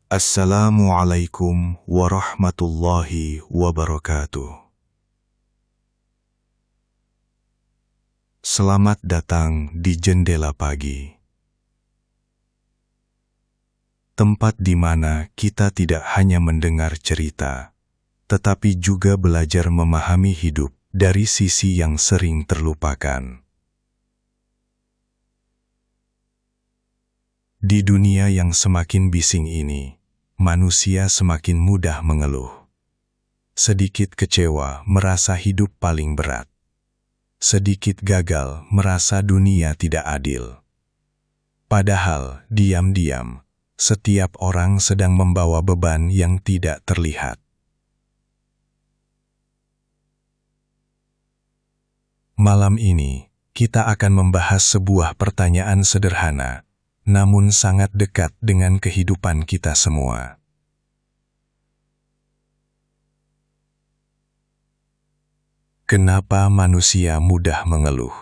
Assalamualaikum warahmatullahi wabarakatuh. Selamat datang di Jendela Pagi. Tempat di mana kita tidak hanya mendengar cerita, tetapi juga belajar memahami hidup dari sisi yang sering terlupakan. Di dunia yang semakin bising ini, manusia semakin mudah mengeluh. Sedikit kecewa merasa hidup paling berat. Sedikit gagal merasa dunia tidak adil. Padahal diam-diam, setiap orang sedang membawa beban yang tidak terlihat. Malam ini, kita akan membahas sebuah pertanyaan sederhana, namun sangat dekat dengan kehidupan kita semua. Kenapa manusia mudah mengeluh?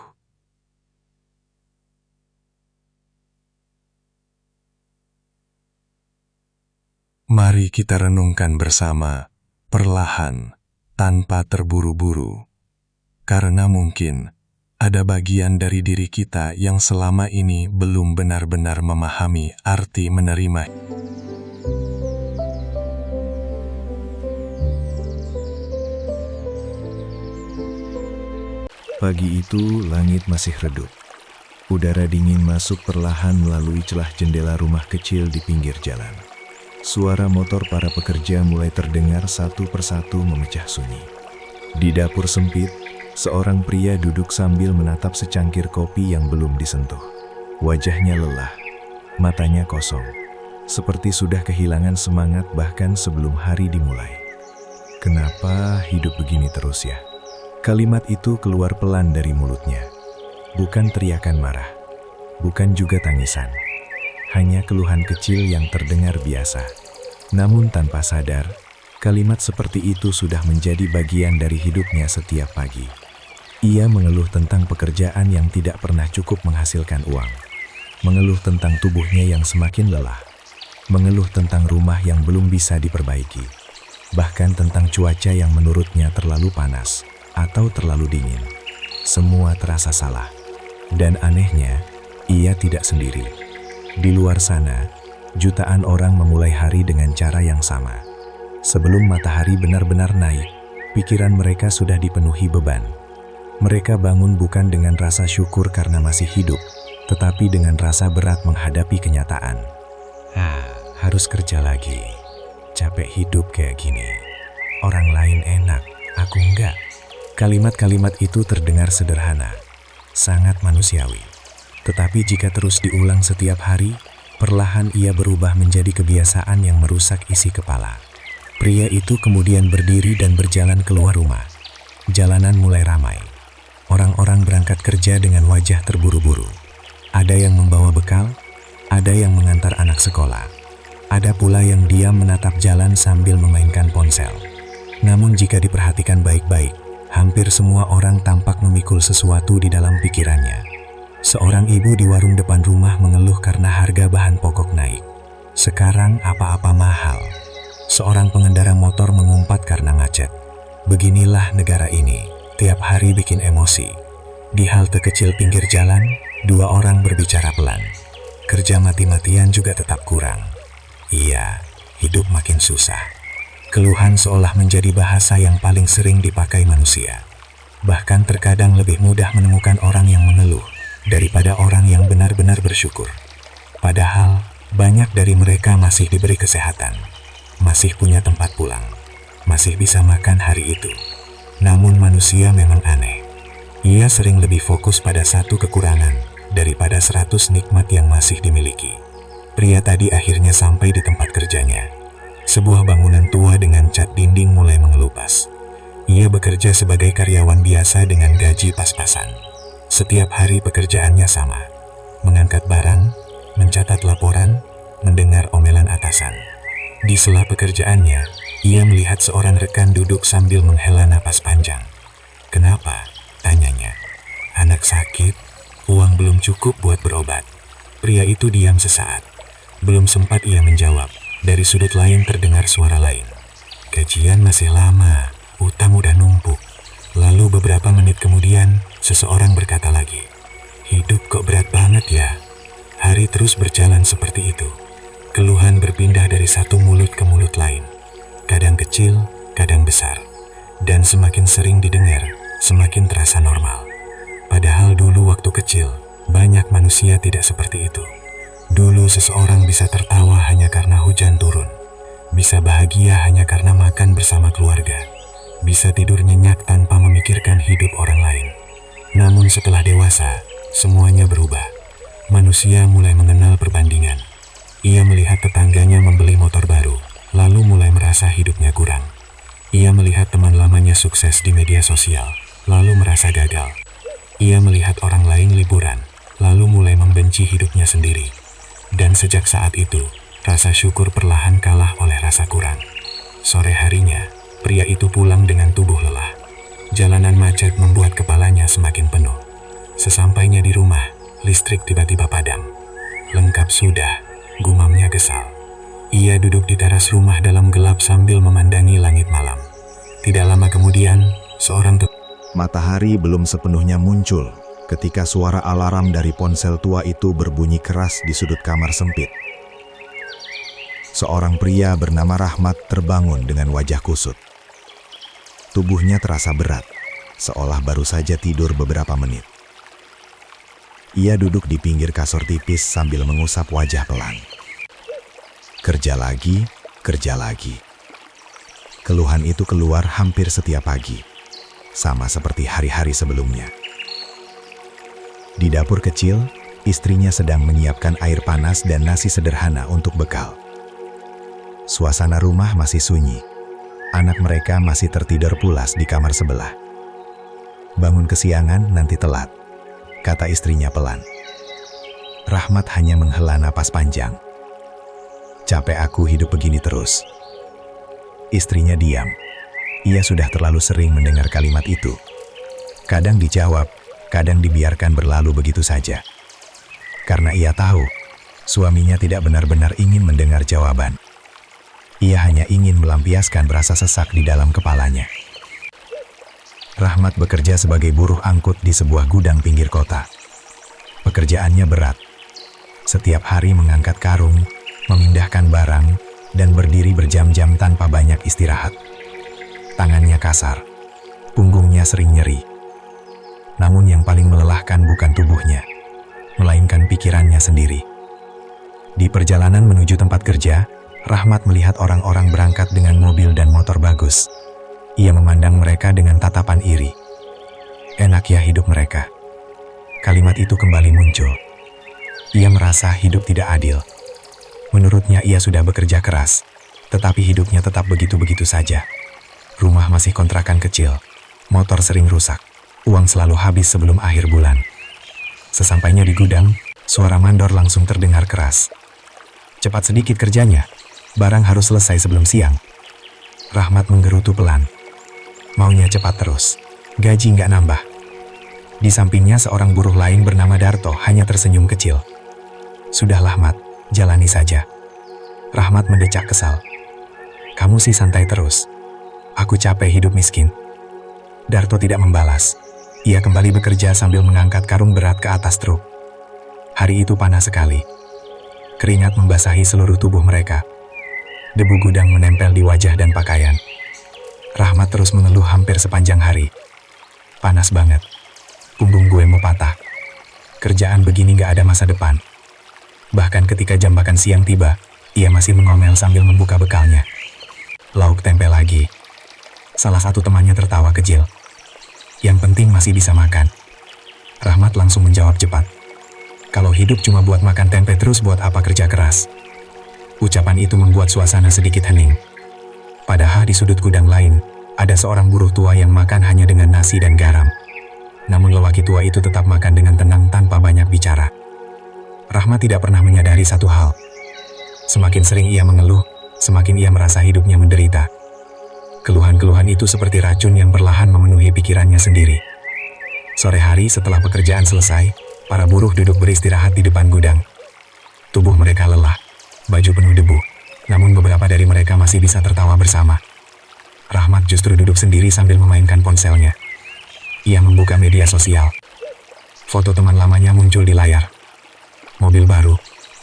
Mari kita renungkan bersama, perlahan, tanpa terburu-buru. Karena mungkin ada bagian dari diri kita yang selama ini belum benar-benar memahami arti menerima. Pagi itu, langit masih redup. Udara dingin masuk perlahan melalui celah jendela rumah kecil di pinggir jalan. Suara motor para pekerja mulai terdengar satu persatu memecah sunyi. Di dapur sempit, seorang pria duduk sambil menatap secangkir kopi yang belum disentuh. Wajahnya lelah, matanya kosong, seperti sudah kehilangan semangat bahkan sebelum hari dimulai. Kenapa hidup begini terus ya? Kalimat itu keluar pelan dari mulutnya. Bukan teriakan marah, bukan juga tangisan. Hanya keluhan kecil yang terdengar biasa. Namun tanpa sadar, kalimat seperti itu sudah menjadi bagian dari hidupnya setiap pagi. Ia mengeluh tentang pekerjaan yang tidak pernah cukup menghasilkan uang. Mengeluh tentang tubuhnya yang semakin lelah. Mengeluh tentang rumah yang belum bisa diperbaiki. Bahkan tentang cuaca yang menurutnya terlalu panas atau terlalu dingin. Semua terasa salah. Dan anehnya, ia tidak sendiri. Di luar sana, jutaan orang memulai hari dengan cara yang sama. Sebelum matahari benar-benar naik, pikiran mereka sudah dipenuhi beban. Mereka bangun bukan dengan rasa syukur karena masih hidup, tetapi dengan rasa berat menghadapi kenyataan. Harus kerja lagi. Capek hidup kayak gini. Orang lain enak, aku enggak. Kalimat-kalimat itu terdengar sederhana, sangat manusiawi. Tetapi jika terus diulang setiap hari, perlahan ia berubah menjadi kebiasaan yang merusak isi kepala. Pria itu kemudian berdiri dan berjalan keluar rumah. Jalanan mulai ramai. Orang-orang berangkat kerja dengan wajah terburu-buru. Ada yang membawa bekal, ada yang mengantar anak sekolah. Ada pula yang diam menatap jalan sambil memainkan ponsel. Namun jika diperhatikan baik-baik, hampir semua orang tampak memikul sesuatu di dalam pikirannya. Seorang ibu di warung depan rumah mengeluh karena harga bahan pokok naik. Sekarang apa-apa mahal. Seorang pengendara motor mengumpat karena macet. Beginilah negara ini. Tiap hari bikin emosi. Di halte kecil pinggir jalan, dua orang berbicara pelan. Kerja mati-matian juga tetap kurang. Iya, hidup makin susah. Keluhan seolah menjadi bahasa yang paling sering dipakai manusia. Bahkan terkadang lebih mudah menemukan orang yang mengeluh daripada orang yang benar-benar bersyukur. Padahal, banyak dari mereka masih diberi kesehatan, masih punya tempat pulang, masih bisa makan hari itu. Namun manusia memang aneh. Ia sering lebih fokus pada satu kekurangan daripada 100 nikmat yang masih dimiliki. Pria tadi akhirnya sampai di tempat kerjanya. Sebuah bangunan tua dengan cat dinding mulai mengelupas. Ia bekerja sebagai karyawan biasa dengan gaji pas-pasan. Setiap hari pekerjaannya sama. Mengangkat barang, mencatat laporan, mendengar omelan atasan. Di sela pekerjaannya, ia melihat seorang rekan duduk sambil menghela napas panjang. Kenapa? Tanyanya. Anak sakit, uang belum cukup buat berobat. Pria itu diam sesaat. Belum sempat ia menjawab. Dari sudut lain terdengar suara lain. Gajian masih lama, utang udah numpuk. Lalu beberapa menit kemudian, seseorang berkata lagi, "Hidup kok berat banget ya." Hari terus berjalan seperti itu. Keluhan berpindah dari satu mulut ke mulut lain. Kadang kecil, kadang besar. Dan semakin sering didengar, semakin terasa normal. Padahal dulu waktu kecil, banyak manusia tidak seperti itu. Dulu seseorang bisa tertawa hanya karena hujan turun. Bisa bahagia hanya karena makan bersama keluarga. Bisa tidur nyenyak tanpa memikirkan hidup orang lain. Namun setelah dewasa, semuanya berubah. Manusia mulai mengenal perbandingan. Ia melihat tetangganya membeli motor baru, lalu mulai merasa hidupnya kurang. Ia melihat teman lamanya sukses di media sosial, lalu merasa gagal. Ia melihat orang lain liburan, lalu mulai membenci hidupnya sendiri. Dan sejak saat itu, rasa syukur perlahan kalah oleh rasa kurang. Sore harinya, pria itu pulang dengan tubuh lelah. Jalanan macet membuat kepalanya semakin penuh. Sesampainya di rumah, listrik tiba-tiba padam. Lengkap sudah, gumamnya kesal. Ia duduk di teras rumah dalam gelap sambil memandangi langit malam. Tidak lama kemudian, Matahari belum sepenuhnya muncul ketika suara alarm dari ponsel tua itu berbunyi keras di sudut kamar sempit. Seorang pria bernama Rahmat terbangun dengan wajah kusut. Tubuhnya terasa berat, seolah baru saja tidur beberapa menit. Ia duduk di pinggir kasur tipis sambil mengusap wajah pelan. Kerja lagi, kerja lagi. Keluhan itu keluar hampir setiap pagi, sama seperti hari-hari sebelumnya. Di dapur kecil, istrinya sedang menyiapkan air panas dan nasi sederhana untuk bekal. Suasana rumah masih sunyi. Anak mereka masih tertidur pulas di kamar sebelah. "Bangun kesiangan, nanti telat," kata istrinya pelan. Rahmat hanya menghela napas panjang. "Capek aku hidup begini terus." Istrinya diam. Ia sudah terlalu sering mendengar kalimat itu. Kadang dijawab, kadang dibiarkan berlalu begitu saja. Karena ia tahu, suaminya tidak benar-benar ingin mendengar jawaban. Ia hanya ingin melampiaskan rasa sesak di dalam kepalanya. Rahmat bekerja sebagai buruh angkut di sebuah gudang pinggir kota. Pekerjaannya berat. Setiap hari mengangkat karung, memindahkan barang, dan berdiri berjam-jam tanpa banyak istirahat. Tangannya kasar, punggungnya sering nyeri. Namun yang paling melelahkan bukan tubuhnya, melainkan pikirannya sendiri. Di perjalanan menuju tempat kerja, Rahmat melihat orang-orang berangkat dengan mobil dan motor bagus. Ia memandang mereka dengan tatapan iri. Enak ya hidup mereka. Kalimat itu kembali muncul. Ia merasa hidup tidak adil. Menurutnya ia sudah bekerja keras, tetapi hidupnya tetap begitu-begitu saja. Rumah masih kontrakan kecil, motor sering rusak, uang selalu habis sebelum akhir bulan. Sesampainya di gudang, suara mandor langsung terdengar keras. "Cepat sedikit kerjanya, barang harus selesai sebelum siang." Rahmat menggerutu pelan. Maunya cepat terus, gaji nggak nambah. Di sampingnya seorang buruh lain bernama Darto hanya tersenyum kecil. "Sudahlah Mat, jalani saja." Rahmat mendecak kesal. "Kamu sih santai terus. Aku capek hidup miskin." Darto tidak membalas. Ia kembali bekerja sambil mengangkat karung berat ke atas truk. Hari itu panas sekali. Keringat membasahi seluruh tubuh mereka. Debu gudang menempel di wajah dan pakaian. Rahmat terus mengeluh hampir sepanjang hari. "Panas banget. Punggung gue mau patah. Kerjaan begini gak ada masa depan." Bahkan ketika jam makan siang tiba, ia masih mengomel sambil membuka bekalnya. Lauk tempe lagi. Salah satu temannya tertawa kecil. "Yang penting masih bisa makan." Rahmat langsung menjawab cepat. "Kalau hidup cuma buat makan tempe terus buat apa kerja keras?" Ucapan itu membuat suasana sedikit hening. Padahal di sudut gudang lain, ada seorang buruh tua yang makan hanya dengan nasi dan garam. Namun lelaki tua itu tetap makan dengan tenang tanpa banyak bicara. Rahmat tidak pernah menyadari satu hal. Semakin sering ia mengeluh, semakin ia merasa hidupnya menderita. Keluhan-keluhan itu seperti racun yang perlahan memenuhi pikirannya sendiri. Sore hari setelah pekerjaan selesai, para buruh duduk beristirahat di depan gudang. Tubuh mereka lelah, baju penuh debu, Namun beberapa dari mereka masih bisa tertawa bersama. Rahmat justru duduk sendiri sambil memainkan ponselnya. Ia membuka media sosial. Foto teman lamanya muncul di layar. Mobil baru,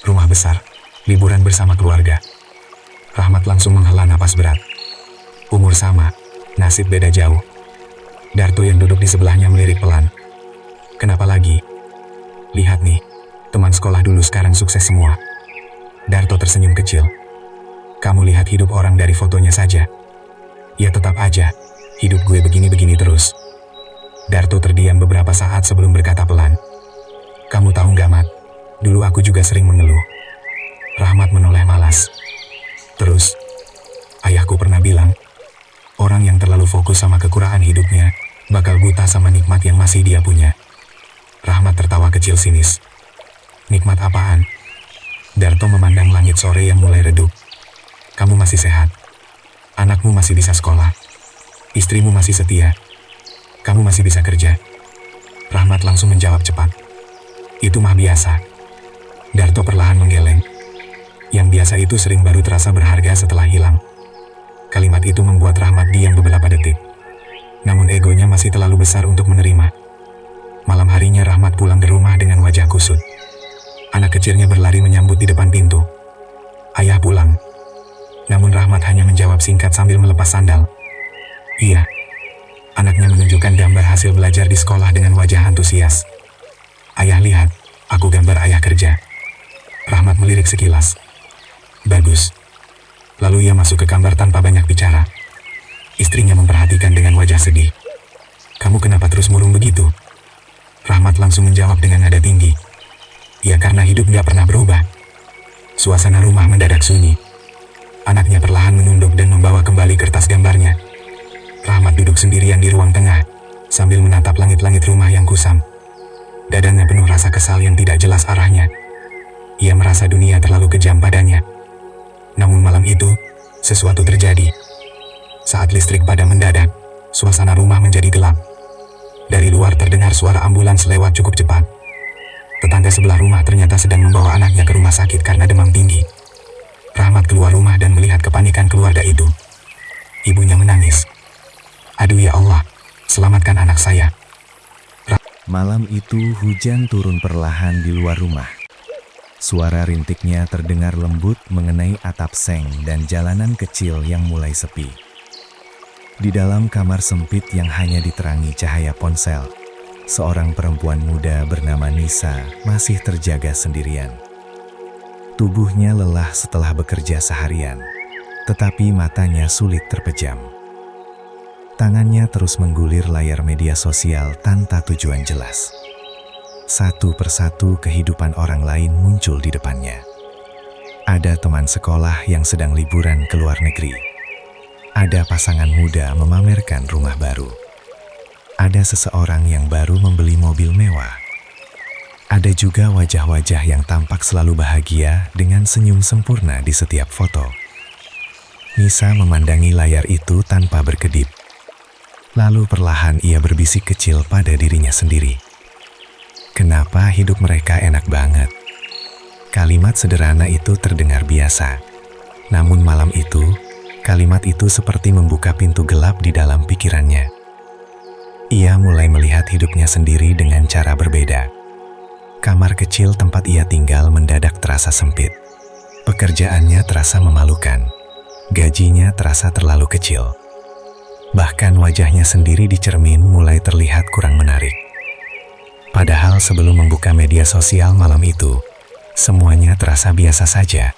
rumah besar, liburan bersama keluarga. Rahmat langsung menghela napas berat. Umur sama, nasib beda jauh. Darto yang duduk di sebelahnya melirik pelan. Kenapa lagi? Lihat nih, teman sekolah dulu sekarang sukses semua. Darto tersenyum kecil. Kamu lihat hidup orang dari fotonya saja. Ya tetap aja, hidup gue begini-begini terus. Darto terdiam beberapa saat sebelum berkata pelan. Kamu tahu nggak, Mat? Dulu aku juga sering mengeluh. Rahmat menoleh malas. Terus, ayahku pernah bilang, orang yang terlalu fokus sama kekurangan hidupnya, bakal buta sama nikmat yang masih dia punya. Rahmat tertawa kecil sinis. Nikmat apaan? Darto memandang langit sore yang mulai redup. Kamu masih sehat. Anakmu masih bisa sekolah. Istrimu masih setia. Kamu masih bisa kerja. Rahmat langsung menjawab cepat. Itu mah biasa. Darto perlahan menggeleng. Yang biasa itu sering baru terasa berharga setelah hilang. Kalimat itu membuat Rahmat diam beberapa detik. Namun egonya masih terlalu besar untuk menerima. Malam harinya Rahmat pulang ke rumah dengan wajah kusut. Anak kecilnya berlari menyambut di depan pintu. Ayah pulang. Namun Rahmat hanya menjawab singkat sambil melepas sandal. Iya. Anaknya menunjukkan gambar hasil belajar di sekolah dengan wajah antusias. Ayah lihat, aku gambar ayah kerja. Rahmat melirik sekilas. Bagus. Lalu ia masuk ke kamar tanpa banyak bicara. Istrinya memperhatikan dengan wajah sedih. Kamu kenapa terus murung begitu? Rahmat langsung menjawab dengan nada tinggi. Ya karena hidup gak pernah berubah. Suasana rumah mendadak sunyi. Anaknya perlahan menunduk dan membawa kembali kertas gambarnya. Rahmat duduk sendirian di ruang tengah, sambil menatap langit-langit rumah yang kusam. Dadanya penuh rasa kesal yang tidak jelas arahnya. Ia merasa dunia terlalu kejam padanya. Namun malam itu, sesuatu terjadi. Saat listrik padam mendadak, suasana rumah menjadi gelap. Dari luar terdengar suara ambulans lewat cukup cepat. Tetangga sebelah rumah ternyata sedang membawa anaknya ke rumah sakit karena demam tinggi. Rahmat keluar rumah dan melihat kepanikan keluarga itu. Ibunya menangis. Aduh ya Allah, selamatkan anak saya. Malam itu hujan turun perlahan di luar rumah. Suara rintiknya terdengar lembut mengenai atap seng dan jalanan kecil yang mulai sepi. Di dalam kamar sempit yang hanya diterangi cahaya ponsel, seorang perempuan muda bernama Nisa masih terjaga sendirian. Tubuhnya lelah setelah bekerja seharian, tetapi matanya sulit terpejam. Tangannya terus menggulir layar media sosial tanpa tujuan jelas. Satu persatu kehidupan orang lain muncul di depannya. Ada teman sekolah yang sedang liburan ke luar negeri. Ada pasangan muda memamerkan rumah baru. Ada seseorang yang baru membeli mobil mewah. Ada juga wajah-wajah yang tampak selalu bahagia dengan senyum sempurna di setiap foto. Nisa memandangi layar itu tanpa berkedip. Lalu perlahan ia berbisik kecil pada dirinya sendiri. Kenapa hidup mereka enak banget? Kalimat sederhana itu terdengar biasa. Namun malam itu, kalimat itu seperti membuka pintu gelap di dalam pikirannya. Ia mulai melihat hidupnya sendiri dengan cara berbeda. Kamar kecil tempat ia tinggal mendadak terasa sempit. Pekerjaannya terasa memalukan. Gajinya terasa terlalu kecil. Bahkan wajahnya sendiri di cermin mulai terlihat kurang menarik. Padahal sebelum membuka media sosial malam itu, semuanya terasa biasa saja.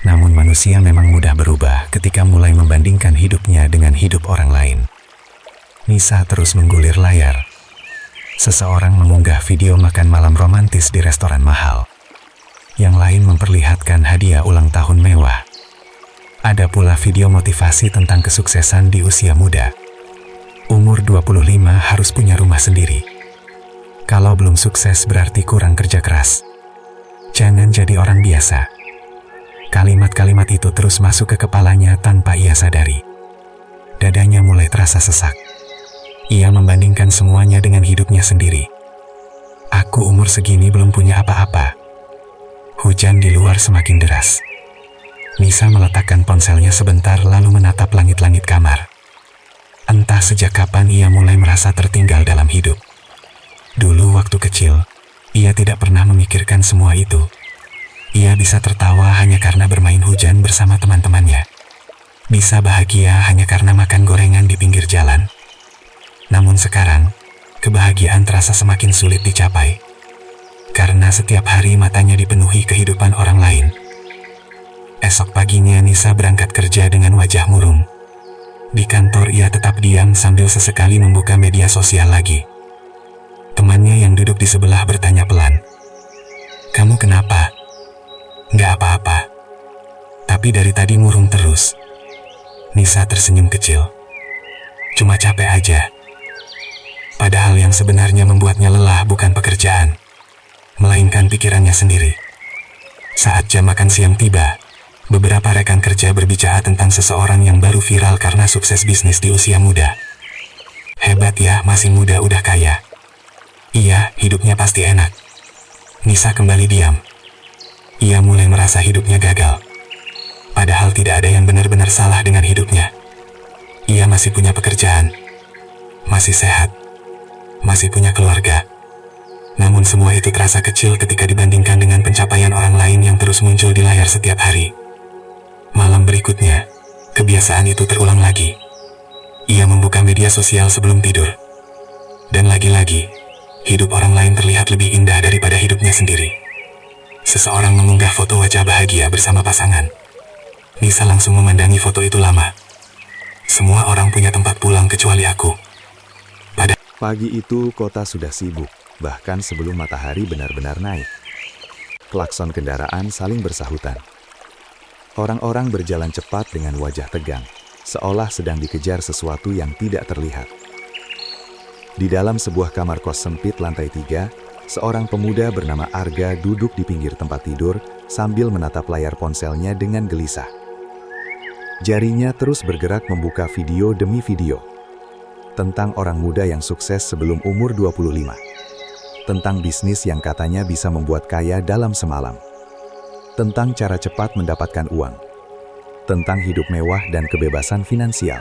Namun manusia memang mudah berubah ketika mulai membandingkan hidupnya dengan hidup orang lain. Nisa terus menggulir layar. Seseorang mengunggah video makan malam romantis di restoran mahal. Yang lain memperlihatkan hadiah ulang tahun mewah. Ada pula video motivasi tentang kesuksesan di usia muda. Umur 25 harus punya rumah sendiri. Kalau belum sukses berarti kurang kerja keras. Jangan jadi orang biasa. Kalimat-kalimat itu terus masuk ke kepalanya tanpa ia sadari. Dadanya mulai terasa sesak. Ia membandingkan semuanya dengan hidupnya sendiri. Aku umur segini belum punya apa-apa. Hujan di luar semakin deras. Nisa meletakkan ponselnya sebentar lalu menatap langit-langit kamar. Entah sejak kapan ia mulai merasa tertinggal dalam hidup. Dulu waktu kecil, ia tidak pernah memikirkan semua itu. Ia bisa tertawa hanya karena bermain hujan bersama teman-temannya. Bisa bahagia hanya karena makan gorengan di pinggir jalan. Namun sekarang, kebahagiaan terasa semakin sulit dicapai. Karena setiap hari matanya dipenuhi kehidupan orang lain. Esok paginya Nisa berangkat kerja dengan wajah murung. Di kantor ia tetap diam sambil sesekali membuka media sosial lagi. Temannya yang duduk di sebelah bertanya pelan, "Kamu kenapa?" "Nggak apa-apa. Tapi dari tadi murung terus." Nisa tersenyum kecil. "Cuma capek aja." Padahal yang sebenarnya membuatnya lelah bukan pekerjaan, melainkan pikirannya sendiri. Saat jam makan siang tiba, beberapa rekan kerja berbicara tentang seseorang yang baru viral karena sukses bisnis di usia muda. "Hebat ya, masih muda udah kaya." "Iya, hidupnya pasti enak." Nisa kembali diam. Ia mulai merasa hidupnya gagal. Padahal tidak ada yang benar-benar salah dengan hidupnya. Ia masih punya pekerjaan, masih sehat, masih punya keluarga. Namun semua itu terasa kecil ketika dibandingkan dengan pencapaian orang lain yang terus muncul di layar setiap hari. Malam berikutnya, kebiasaan itu terulang lagi. Ia membuka media sosial sebelum tidur. Dan lagi-lagi, hidup orang lain terlihat lebih indah daripada hidupnya sendiri. Seseorang mengunggah foto wajah bahagia bersama pasangan. Nisa langsung memandangi foto itu lama. Semua orang punya tempat pulang kecuali aku. Pagi itu kota sudah sibuk, bahkan sebelum matahari benar-benar naik. Klakson kendaraan saling bersahutan. Orang-orang berjalan cepat dengan wajah tegang, seolah sedang dikejar sesuatu yang tidak terlihat. Di dalam sebuah kamar kos sempit lantai 3, seorang pemuda bernama Arga duduk di pinggir tempat tidur sambil menatap layar ponselnya dengan gelisah. Jarinya terus bergerak membuka video demi video. Tentang orang muda yang sukses sebelum umur 25. Tentang bisnis yang katanya bisa membuat kaya dalam semalam. Tentang cara cepat mendapatkan uang. Tentang hidup mewah dan kebebasan finansial.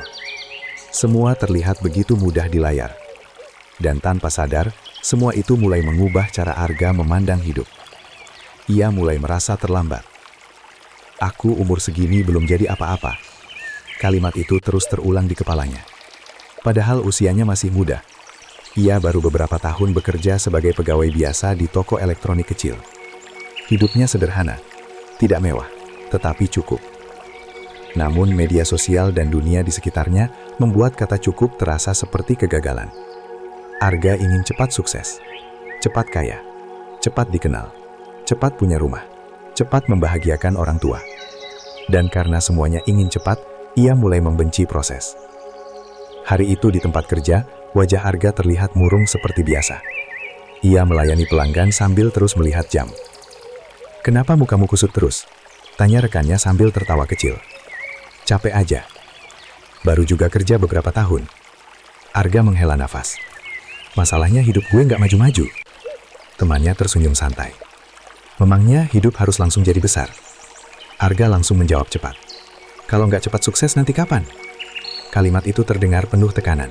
Semua terlihat begitu mudah di layar. Dan tanpa sadar, semua itu mulai mengubah cara Arga memandang hidup. Ia mulai merasa terlambat. "Aku umur segini belum jadi apa-apa." Kalimat itu terus terulang di kepalanya. Padahal usianya masih muda. Ia baru beberapa tahun bekerja sebagai pegawai biasa di toko elektronik kecil. Hidupnya sederhana, tidak mewah, tetapi cukup. Namun media sosial dan dunia di sekitarnya membuat kata cukup terasa seperti kegagalan. Arga ingin cepat sukses, cepat kaya, cepat dikenal, cepat punya rumah, cepat membahagiakan orang tua. Dan karena semuanya ingin cepat, ia mulai membenci proses. Hari itu di tempat kerja, wajah Arga terlihat murung seperti biasa. Ia melayani pelanggan sambil terus melihat jam. "Kenapa mukamu kusut terus?" tanya rekannya sambil tertawa kecil. "Capek aja. Baru juga kerja beberapa tahun." Arga menghela nafas. "Masalahnya hidup gue nggak maju-maju." Temannya tersenyum santai. "Memangnya hidup harus langsung jadi besar?" Arga langsung menjawab cepat. "Kalau nggak cepat sukses nanti kapan?" Kalimat itu terdengar penuh tekanan.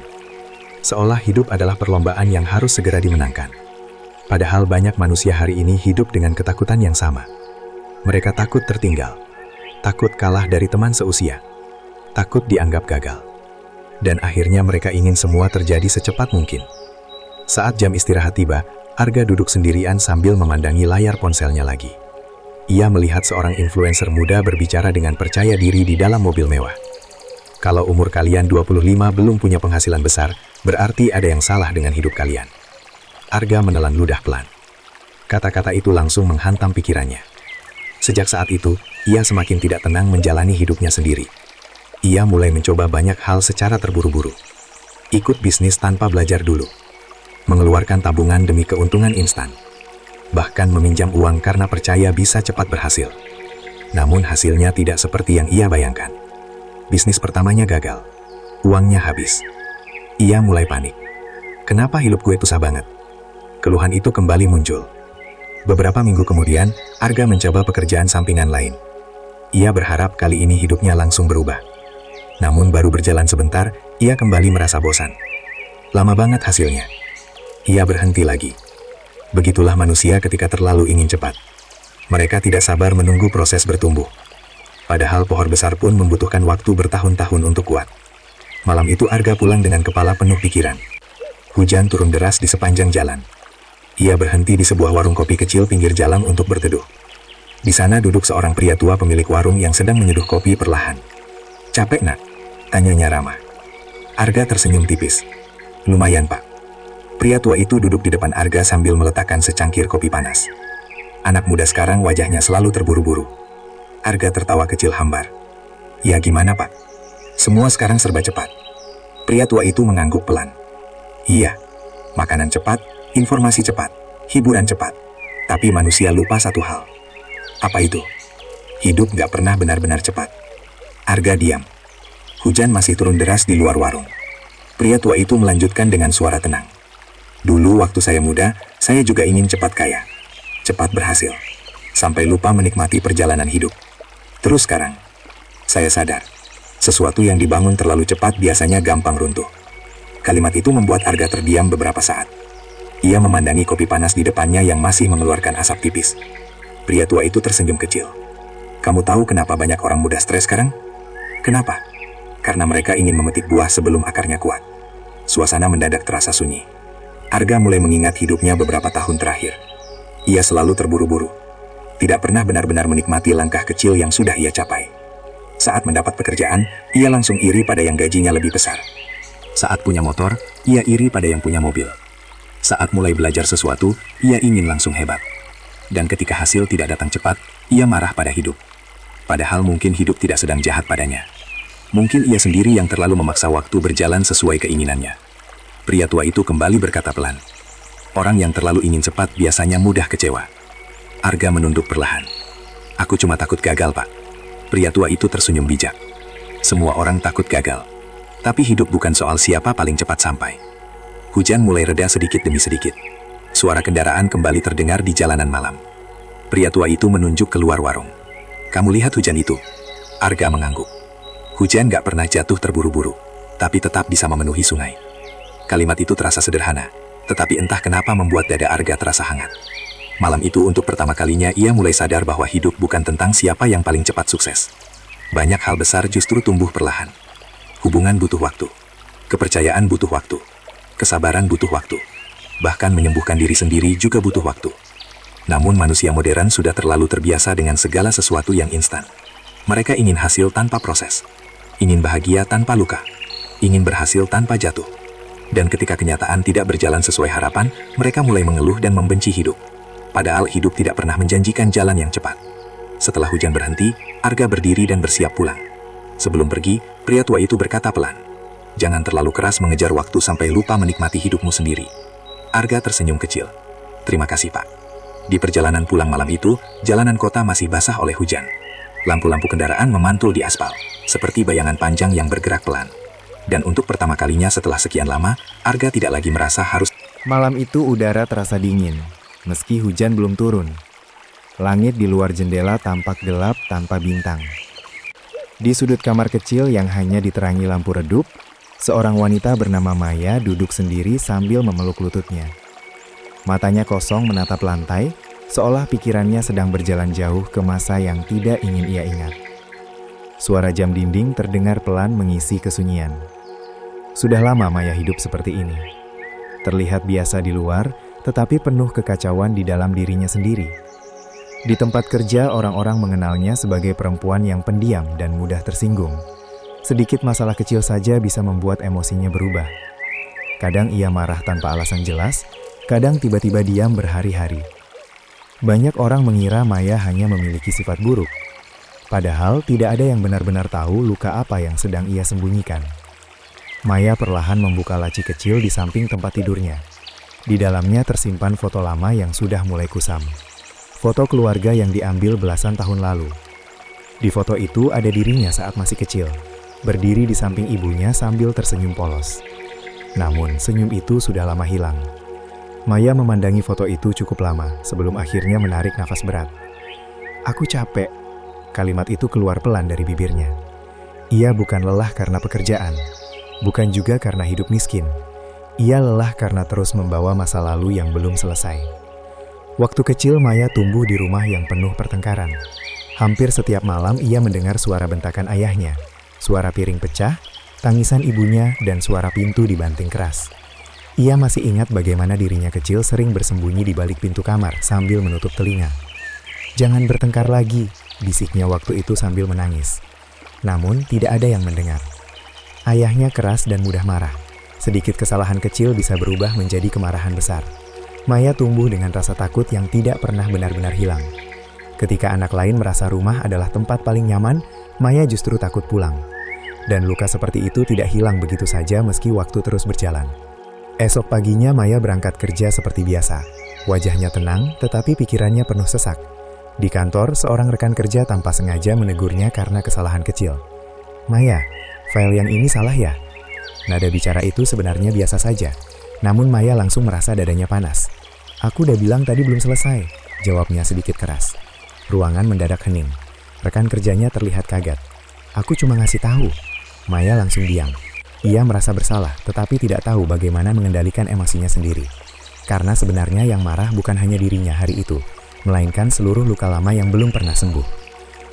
Seolah hidup adalah perlombaan yang harus segera dimenangkan. Padahal banyak manusia hari ini hidup dengan ketakutan yang sama. Mereka takut tertinggal, takut kalah dari teman seusia, takut dianggap gagal. Dan akhirnya mereka ingin semua terjadi secepat mungkin. Saat jam istirahat tiba, Arga duduk sendirian sambil memandangi layar ponselnya lagi. Ia melihat seorang influencer muda berbicara dengan percaya diri di dalam mobil mewah. Kalau umur kalian 25 belum punya penghasilan besar, berarti ada yang salah dengan hidup kalian. Arga menelan ludah pelan. Kata-kata itu langsung menghantam pikirannya. Sejak saat itu, ia semakin tidak tenang menjalani hidupnya sendiri. Ia mulai mencoba banyak hal secara terburu-buru. Ikut bisnis tanpa belajar dulu. Mengeluarkan tabungan demi keuntungan instan. Bahkan meminjam uang karena percaya bisa cepat berhasil. Namun hasilnya tidak seperti yang ia bayangkan. Bisnis pertamanya gagal. Uangnya habis. Ia mulai panik. Kenapa hidup gue susah banget? Keluhan itu kembali muncul. Beberapa minggu kemudian, Arga mencoba pekerjaan sampingan lain. Ia berharap kali ini hidupnya langsung berubah. Namun baru berjalan sebentar, ia kembali merasa bosan. Lama banget hasilnya. Ia berhenti lagi. Begitulah manusia ketika terlalu ingin cepat. Mereka tidak sabar menunggu proses bertumbuh. Padahal pohon besar pun membutuhkan waktu bertahun-tahun untuk kuat. Malam itu Arga pulang dengan kepala penuh pikiran. Hujan turun deras di sepanjang jalan. Ia berhenti di sebuah warung kopi kecil pinggir jalan untuk berteduh. Di sana duduk seorang pria tua pemilik warung yang sedang menyeduh kopi perlahan. "Capek, Nak?" tanyanya ramah. Arga tersenyum tipis. "Lumayan, Pak." Pria tua itu duduk di depan Arga sambil meletakkan secangkir kopi panas. Anak muda sekarang wajahnya selalu terburu-buru. Arga tertawa kecil hambar. "Ya gimana, Pak? Semua sekarang serba cepat." Pria tua itu mengangguk pelan. "Iya, makanan cepat, informasi cepat, hiburan cepat. Tapi manusia lupa satu hal." "Apa itu?" "Hidup gak pernah benar-benar cepat." Arga diam. Hujan masih turun deras di luar warung. Pria tua itu melanjutkan dengan suara tenang. "Dulu waktu saya muda, saya juga ingin cepat kaya. Cepat berhasil. Sampai lupa menikmati perjalanan hidup. Terus sekarang, saya sadar. Sesuatu yang dibangun terlalu cepat biasanya gampang runtuh." Kalimat itu membuat Arga terdiam beberapa saat. Ia memandangi kopi panas di depannya yang masih mengeluarkan asap tipis. Pria tua itu tersenyum kecil. "Kamu tahu kenapa banyak orang muda stres sekarang? Kenapa? Karena mereka ingin memetik buah sebelum akarnya kuat." Suasana mendadak terasa sunyi. Arga mulai mengingat hidupnya beberapa tahun terakhir. Ia selalu terburu-buru. Tidak pernah benar-benar menikmati langkah kecil yang sudah ia capai. Saat mendapat pekerjaan, ia langsung iri pada yang gajinya lebih besar. Saat punya motor, ia iri pada yang punya mobil. Saat mulai belajar sesuatu, ia ingin langsung hebat. Dan ketika hasil tidak datang cepat, ia marah pada hidup. Padahal mungkin hidup tidak sedang jahat padanya. Mungkin ia sendiri yang terlalu memaksa waktu berjalan sesuai keinginannya. Pria tua itu kembali berkata pelan. "Orang yang terlalu ingin cepat biasanya mudah kecewa." Arga menunduk perlahan. "Aku cuma takut gagal, Pak." Pria tua itu tersenyum bijak. "Semua orang takut gagal. Tapi hidup bukan soal siapa paling cepat sampai." Hujan mulai reda sedikit demi sedikit. Suara kendaraan kembali terdengar di jalanan malam. Pria tua itu menunjuk keluar warung. "Kamu lihat hujan itu?" Arga mengangguk. Hujan gak pernah jatuh terburu-buru, tapi tetap bisa memenuhi sungai. Kalimat itu terasa sederhana, tetapi entah kenapa membuat dada Arga terasa hangat. Malam itu untuk pertama kalinya ia mulai sadar bahwa hidup bukan tentang siapa yang paling cepat sukses. Banyak hal besar justru tumbuh perlahan. Hubungan butuh waktu. Kepercayaan butuh waktu. Kesabaran butuh waktu. Bahkan menyembuhkan diri sendiri juga butuh waktu. Namun manusia modern sudah terlalu terbiasa dengan segala sesuatu yang instan. Mereka ingin hasil tanpa proses. Ingin bahagia tanpa luka. Ingin berhasil tanpa jatuh. Dan ketika kenyataan tidak berjalan sesuai harapan, mereka mulai mengeluh dan membenci hidup. Padahal hidup tidak pernah menjanjikan jalan yang cepat. Setelah hujan berhenti, Arga berdiri dan bersiap pulang. Sebelum pergi, pria tua itu berkata pelan, "Jangan terlalu keras mengejar waktu sampai lupa menikmati hidupmu sendiri." Arga tersenyum kecil. "Terima kasih, Pak." Di perjalanan pulang malam itu, jalanan kota masih basah oleh hujan. Lampu-lampu kendaraan memantul di aspal, seperti bayangan panjang yang bergerak pelan. Dan untuk pertama kalinya setelah sekian lama, Arga tidak lagi merasa harus... Malam itu udara terasa dingin, meski hujan belum turun. Langit di luar jendela tampak gelap tanpa bintang. Di sudut kamar kecil yang hanya diterangi lampu redup, seorang wanita bernama Maya duduk sendiri sambil memeluk lututnya. Matanya kosong menatap lantai, seolah pikirannya sedang berjalan jauh ke masa yang tidak ingin ia ingat. Suara jam dinding terdengar pelan mengisi kesunyian. Sudah lama Maya hidup seperti ini. Terlihat biasa di luar, tetapi penuh kekacauan di dalam dirinya sendiri. Di tempat kerja, orang-orang mengenalnya sebagai perempuan yang pendiam dan mudah tersinggung. Sedikit masalah kecil saja bisa membuat emosinya berubah. Kadang ia marah tanpa alasan jelas, kadang tiba-tiba diam berhari-hari. Banyak orang mengira Maya hanya memiliki sifat buruk. Padahal tidak ada yang benar-benar tahu luka apa yang sedang ia sembunyikan. Maya perlahan membuka laci kecil di samping tempat tidurnya. Di dalamnya tersimpan foto lama yang sudah mulai kusam. Foto keluarga yang diambil belasan tahun lalu. Di foto itu ada dirinya saat masih kecil, berdiri di samping ibunya sambil tersenyum polos. Namun senyum itu sudah lama hilang. Maya memandangi foto itu cukup lama sebelum akhirnya menarik nafas berat. "Aku capek. Kalimat itu keluar pelan dari bibirnya. Ia bukan lelah karena pekerjaan, bukan juga karena hidup miskin. Ia lelah karena terus membawa masa lalu yang belum selesai. Waktu kecil Maya tumbuh di rumah yang penuh pertengkaran. Hampir setiap malam ia mendengar suara bentakan ayahnya, suara piring pecah, tangisan ibunya, dan suara pintu dibanting keras. Ia masih ingat bagaimana dirinya kecil sering bersembunyi di balik pintu kamar sambil menutup telinga. "Jangan bertengkar lagi," bisiknya waktu itu sambil menangis. Namun tidak ada yang mendengar. Ayahnya keras dan mudah marah. Sedikit kesalahan kecil bisa berubah menjadi kemarahan besar. Maya tumbuh dengan rasa takut yang tidak pernah benar-benar hilang. Ketika anak lain merasa rumah adalah tempat paling nyaman, Maya justru takut pulang. Dan luka seperti itu tidak hilang begitu saja meski waktu terus berjalan. Esok paginya Maya berangkat kerja seperti biasa. Wajahnya tenang, tetapi pikirannya penuh sesak. Di kantor, seorang rekan kerja tanpa sengaja menegurnya karena kesalahan kecil. "Maya, file yang ini salah ya?" Nada bicara itu sebenarnya biasa saja. Namun Maya langsung merasa dadanya panas. "Aku udah bilang tadi belum selesai," jawabnya sedikit keras. Ruangan mendadak hening. Rekan kerjanya terlihat kaget. "Aku cuma ngasih tahu." Maya langsung diam. Ia merasa bersalah, tetapi tidak tahu bagaimana mengendalikan emosinya sendiri. Karena sebenarnya yang marah bukan hanya dirinya hari itu, melainkan seluruh luka lama yang belum pernah sembuh.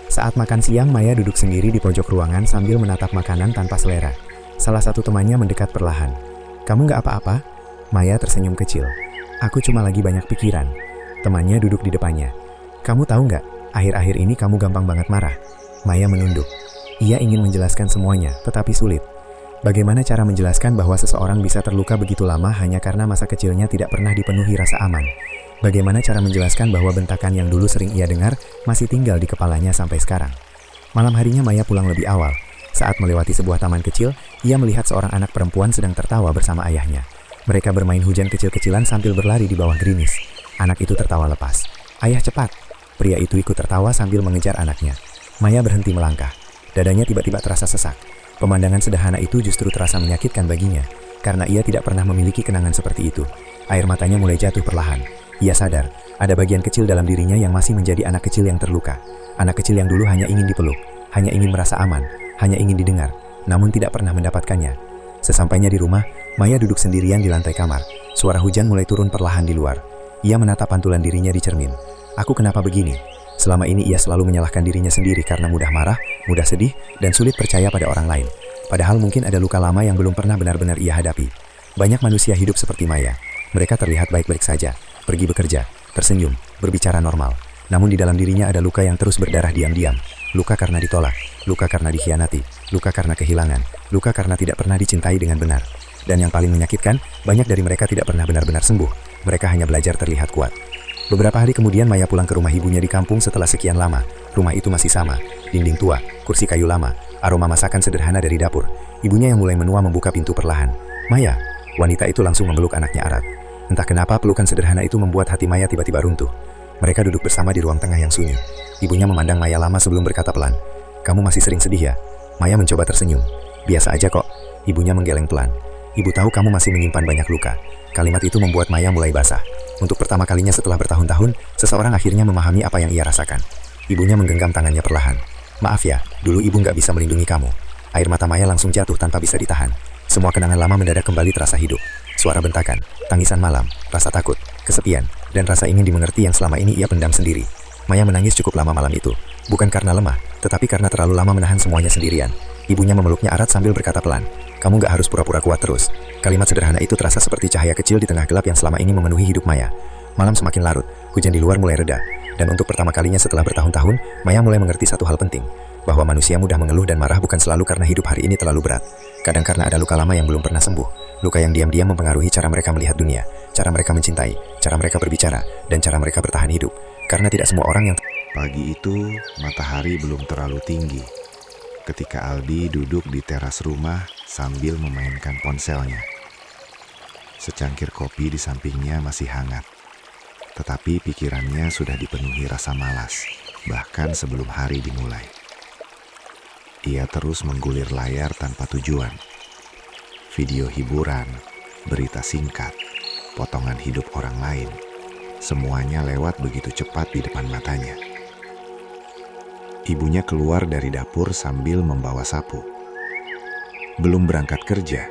Saat makan siang, Maya duduk sendiri di pojok ruangan sambil menatap makanan tanpa selera. Salah satu temannya mendekat perlahan. "Kamu nggak apa-apa?" Maya tersenyum kecil. "Aku cuma lagi banyak pikiran." Temannya duduk di depannya. "Kamu tahu nggak, akhir-akhir ini kamu gampang banget marah." Maya menunduk. Ia ingin menjelaskan semuanya, tetapi sulit. Bagaimana cara menjelaskan bahwa seseorang bisa terluka begitu lama hanya karena masa kecilnya tidak pernah dipenuhi rasa aman? Bagaimana cara menjelaskan bahwa bentakan yang dulu sering ia dengar masih tinggal di kepalanya sampai sekarang? Malam harinya Maya pulang lebih awal. Saat melewati sebuah taman kecil, ia melihat seorang anak perempuan sedang tertawa bersama ayahnya. Mereka bermain hujan kecil-kecilan sambil berlari di bawah gerimis. Anak itu tertawa lepas. "Ayah, cepat!" Pria itu ikut tertawa sambil mengejar anaknya. Maya berhenti melangkah. Dadanya tiba-tiba terasa sesak. Pemandangan sederhana itu justru terasa menyakitkan baginya, karena ia tidak pernah memiliki kenangan seperti itu. Air matanya mulai jatuh perlahan. Ia sadar, ada bagian kecil dalam dirinya yang masih menjadi anak kecil yang terluka. Anak kecil yang dulu hanya ingin dipeluk, hanya ingin merasa aman, hanya ingin didengar, namun tidak pernah mendapatkannya. Sesampainya di rumah, Maya duduk sendirian di lantai kamar. Suara hujan mulai turun perlahan di luar. Ia menatap pantulan dirinya di cermin. "Aku kenapa begini?" Selama ini ia selalu menyalahkan dirinya sendiri karena mudah marah, mudah sedih, dan sulit percaya pada orang lain. Padahal mungkin ada luka lama yang belum pernah benar-benar ia hadapi. Banyak manusia hidup seperti Maya. Mereka terlihat baik-baik saja, pergi bekerja, tersenyum, berbicara normal. Namun di dalam dirinya ada luka yang terus berdarah diam-diam. Luka karena ditolak, luka karena dikhianati, luka karena kehilangan, luka karena tidak pernah dicintai dengan benar. Dan yang paling menyakitkan, banyak dari mereka tidak pernah benar-benar sembuh. Mereka hanya belajar terlihat kuat. Beberapa hari kemudian Maya pulang ke rumah ibunya di kampung setelah sekian lama. Rumah itu masih sama, dinding tua, kursi kayu lama, aroma masakan sederhana dari dapur. Ibunya yang mulai menua membuka pintu perlahan. "Maya," wanita itu langsung memeluk anaknya erat. Entah kenapa pelukan sederhana itu membuat hati Maya tiba-tiba runtuh. Mereka duduk bersama di ruang tengah yang sunyi. Ibunya memandang Maya lama sebelum berkata pelan, "Kamu masih sering sedih ya?" Maya mencoba tersenyum. "Biasa aja kok." Ibunya menggeleng pelan. "Ibu tahu kamu masih menyimpan banyak luka." Kalimat itu membuat Maya mulai basah. Untuk pertama kalinya setelah bertahun-tahun, seseorang akhirnya memahami apa yang ia rasakan. Ibunya menggenggam tangannya perlahan. "Maaf ya, dulu ibu nggak bisa melindungi kamu." Air mata Maya langsung jatuh tanpa bisa ditahan. Semua kenangan lama mendadak kembali terasa hidup. Suara bentakan, tangisan malam, rasa takut, kesepian, dan rasa ingin dimengerti yang selama ini ia pendam sendiri. Maya menangis cukup lama malam itu. Bukan karena lemah, tetapi karena terlalu lama menahan semuanya sendirian. Ibunya memeluknya erat sambil berkata pelan, "Kamu gak harus pura-pura kuat terus." Kalimat sederhana itu terasa seperti cahaya kecil di tengah gelap yang selama ini memenuhi hidup Maya. Malam semakin larut, hujan di luar mulai reda, dan untuk pertama kalinya setelah bertahun-tahun, Maya mulai mengerti satu hal penting, bahwa manusia mudah mengeluh dan marah bukan selalu karena hidup hari ini terlalu berat. Kadang karena ada luka lama yang belum pernah sembuh, luka yang diam-diam mempengaruhi cara mereka melihat dunia, cara mereka mencintai, cara mereka berbicara, dan cara mereka bertahan hidup. Karena tidak semua orang yang... Pagi itu, matahari belum terlalu tinggi. Ketika Aldi duduk di teras rumah sambil memainkan ponselnya. Secangkir kopi di sampingnya masih hangat. Tetapi pikirannya sudah dipenuhi rasa malas, bahkan sebelum hari dimulai. Ia terus menggulir layar tanpa tujuan. Video hiburan, berita singkat, potongan hidup orang lain. Semuanya lewat begitu cepat di depan matanya. Ibunya keluar dari dapur sambil membawa sapu. Belum berangkat kerja.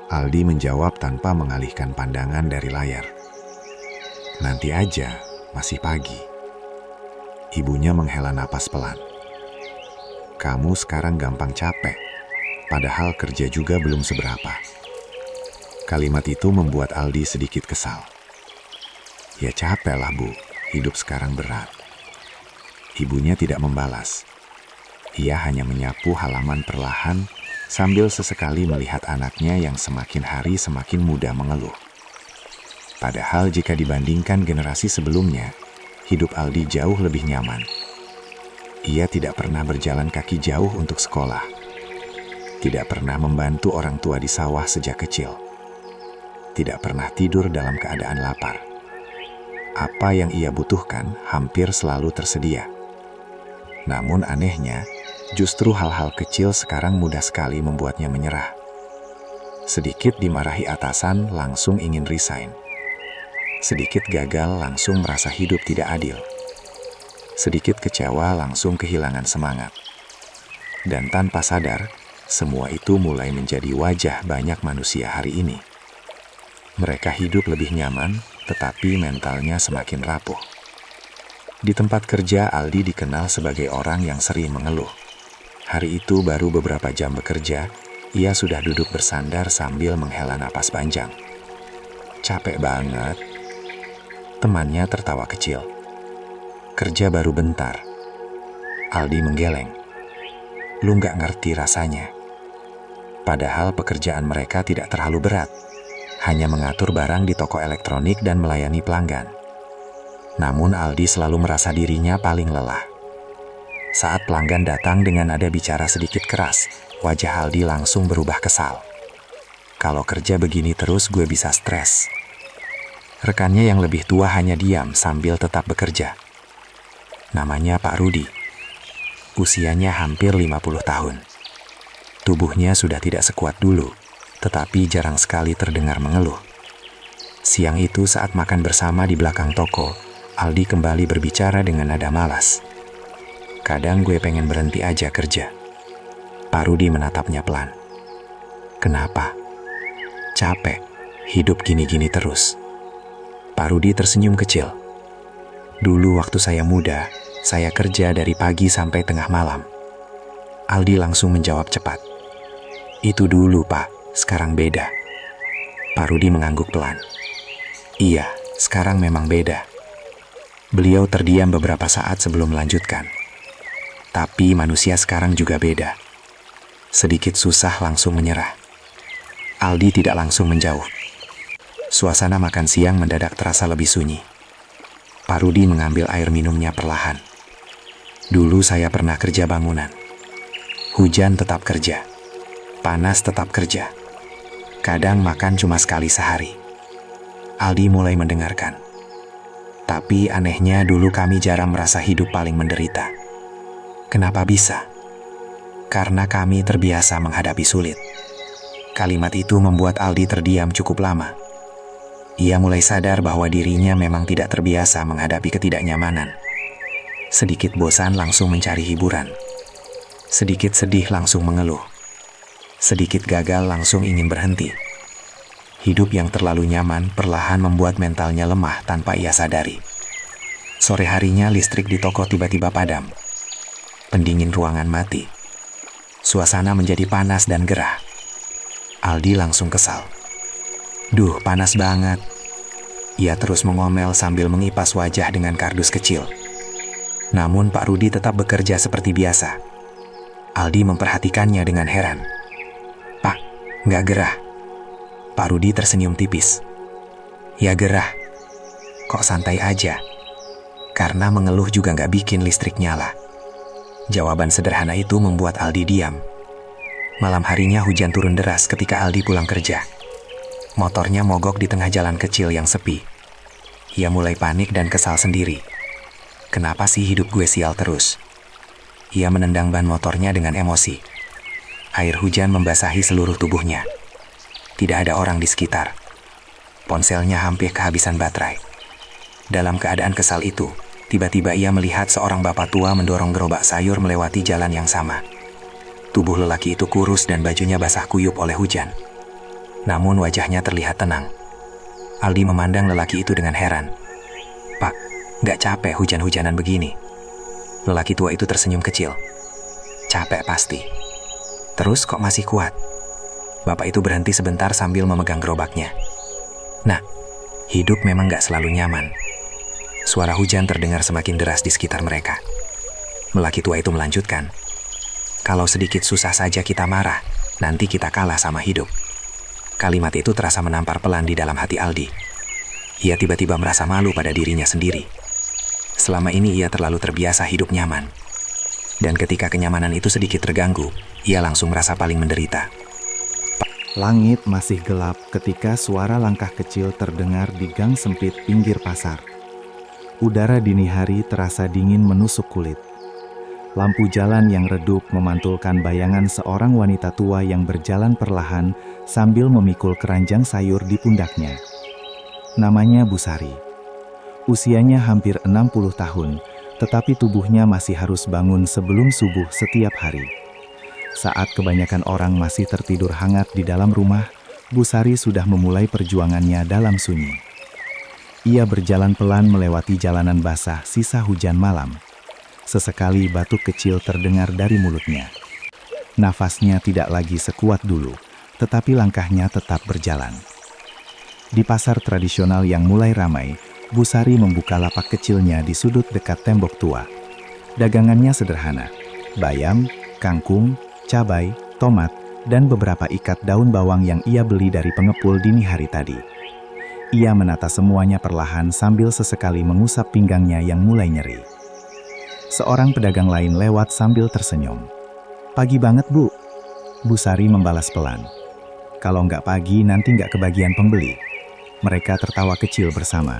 Aldi menjawab tanpa mengalihkan pandangan dari layar. Nanti aja, masih pagi. Ibunya menghela napas pelan. Kamu sekarang gampang capek, padahal kerja juga belum seberapa. Kalimat itu membuat Aldi sedikit kesal. Ya capek lah Bu, hidup sekarang berat. Ibunya tidak membalas. Ia hanya menyapu halaman perlahan sambil sesekali melihat anaknya yang semakin hari semakin mudah mengeluh. Padahal jika dibandingkan generasi sebelumnya, hidup Aldi jauh lebih nyaman. Ia tidak pernah berjalan kaki jauh untuk sekolah. Tidak pernah membantu orang tua di sawah sejak kecil. Tidak pernah tidur dalam keadaan lapar. Apa yang ia butuhkan hampir selalu tersedia. Namun anehnya, justru hal-hal kecil sekarang mudah sekali membuatnya menyerah. Sedikit dimarahi atasan langsung ingin resign. Sedikit gagal langsung merasa hidup tidak adil. Sedikit kecewa langsung kehilangan semangat. Dan tanpa sadar, semua itu mulai menjadi wajah banyak manusia hari ini. Mereka hidup lebih nyaman, tetapi mentalnya semakin rapuh. Di tempat kerja, Aldi dikenal sebagai orang yang sering mengeluh. Hari itu baru beberapa jam bekerja, ia sudah duduk bersandar sambil menghela napas panjang. Capek banget. Temannya tertawa kecil. Kerja baru bentar. Aldi menggeleng. Lu nggak ngerti rasanya. Padahal pekerjaan mereka tidak terlalu berat. Hanya mengatur barang di toko elektronik dan melayani pelanggan. Namun Aldi selalu merasa dirinya paling lelah. Saat pelanggan datang dengan nada bicara sedikit keras, wajah Aldi langsung berubah kesal. Kalau kerja begini terus gue bisa stres. Rekannya yang lebih tua hanya diam sambil tetap bekerja. Namanya Pak Rudi. Usianya hampir 50 tahun. Tubuhnya sudah tidak sekuat dulu, tetapi jarang sekali terdengar mengeluh. Siang itu saat makan bersama di belakang toko, Aldi kembali berbicara dengan nada malas. Kadang gue pengen berhenti aja kerja. Pak Rudi menatapnya pelan. Kenapa? Capek, hidup gini-gini terus. Pak Rudi tersenyum kecil. Dulu waktu saya muda, saya kerja dari pagi sampai tengah malam. Aldi langsung menjawab cepat. Itu dulu Pak, sekarang beda. Pak Rudi mengangguk pelan. Iya, sekarang memang beda. Beliau terdiam beberapa saat sebelum melanjutkan. Tapi manusia sekarang juga beda. Sedikit susah langsung menyerah. Aldi tidak langsung menjauh. Suasana makan siang mendadak terasa lebih sunyi. Pak Rudi mengambil air minumnya perlahan. Dulu saya pernah kerja bangunan. Hujan tetap kerja. Panas tetap kerja. Kadang makan cuma sekali sehari. Aldi mulai mendengarkan. Tapi anehnya dulu kami jarang merasa hidup paling menderita. Kenapa bisa? Karena kami terbiasa menghadapi sulit. Kalimat itu membuat Aldi terdiam cukup lama. Ia mulai sadar bahwa dirinya memang tidak terbiasa menghadapi ketidaknyamanan. Sedikit bosan langsung mencari hiburan. Sedikit sedih langsung mengeluh. Sedikit gagal langsung ingin berhenti. Hidup yang terlalu nyaman perlahan membuat mentalnya lemah tanpa ia sadari. Sore harinya listrik di toko tiba-tiba padam. Pendingin ruangan mati. Suasana menjadi panas dan gerah. Aldi langsung kesal. Duh, panas banget. Ia terus mengomel sambil mengipas wajah dengan kardus kecil. Namun Pak Rudi tetap bekerja seperti biasa. Aldi memperhatikannya dengan heran. Pak, nggak gerah. Pak Rudi tersenyum tipis. Ya gerah. Kok santai aja? Karena mengeluh juga nggak bikin listrik nyala. Jawaban sederhana itu membuat Aldi diam. Malam harinya hujan turun deras ketika Aldi pulang kerja. Motornya mogok di tengah jalan kecil yang sepi. Ia mulai panik dan kesal sendiri. Kenapa sih hidup gue sial terus? Ia menendang ban motornya dengan emosi. Air hujan membasahi seluruh tubuhnya. Tidak ada orang di sekitar. Ponselnya hampir kehabisan baterai. Dalam keadaan kesal itu, Tiba-tiba ia melihat seorang bapak tua mendorong gerobak sayur melewati jalan yang sama. Tubuh lelaki itu kurus dan bajunya basah kuyup oleh hujan. Namun wajahnya terlihat tenang. Aldi memandang lelaki itu dengan heran. "Pak, gak capek hujan-hujanan begini?" Lelaki tua itu tersenyum kecil. "Capek pasti. Terus kok masih kuat?" Bapak itu berhenti sebentar sambil memegang gerobaknya. "Nah, hidup memang gak selalu nyaman." Suara hujan terdengar semakin deras di sekitar mereka. Lelaki tua itu melanjutkan, "Kalau sedikit susah saja kita marah, nanti kita kalah sama hidup." Kalimat itu terasa menampar pelan di dalam hati Aldi. Ia tiba-tiba merasa malu pada dirinya sendiri. Selama ini ia terlalu terbiasa hidup nyaman. Dan ketika kenyamanan itu sedikit terganggu, ia langsung merasa paling menderita. Langit masih gelap ketika suara langkah kecil terdengar di gang sempit pinggir pasar. Udara dini hari terasa dingin menusuk kulit. Lampu jalan yang redup memantulkan bayangan seorang wanita tua yang berjalan perlahan sambil memikul keranjang sayur di pundaknya. Namanya Bu Sari. Usianya hampir 60 tahun, tetapi tubuhnya masih harus bangun sebelum subuh setiap hari. Saat kebanyakan orang masih tertidur hangat di dalam rumah, Bu Sari sudah memulai perjuangannya dalam sunyi. Ia berjalan pelan melewati jalanan basah sisa hujan malam. Sesekali batuk kecil terdengar dari mulutnya. Nafasnya tidak lagi sekuat dulu, tetapi langkahnya tetap berjalan. Di pasar tradisional yang mulai ramai, Bu Sari membuka lapak kecilnya di sudut dekat tembok tua. Dagangannya sederhana, bayam, kangkung, cabai, tomat, dan beberapa ikat daun bawang yang ia beli dari pengepul dini hari tadi. Ia menata semuanya perlahan sambil sesekali mengusap pinggangnya yang mulai nyeri. Seorang pedagang lain lewat sambil tersenyum. "Pagi banget, Bu." Bu Sari membalas pelan. "Kalau nggak pagi, nanti nggak kebagian pembeli." Mereka tertawa kecil bersama.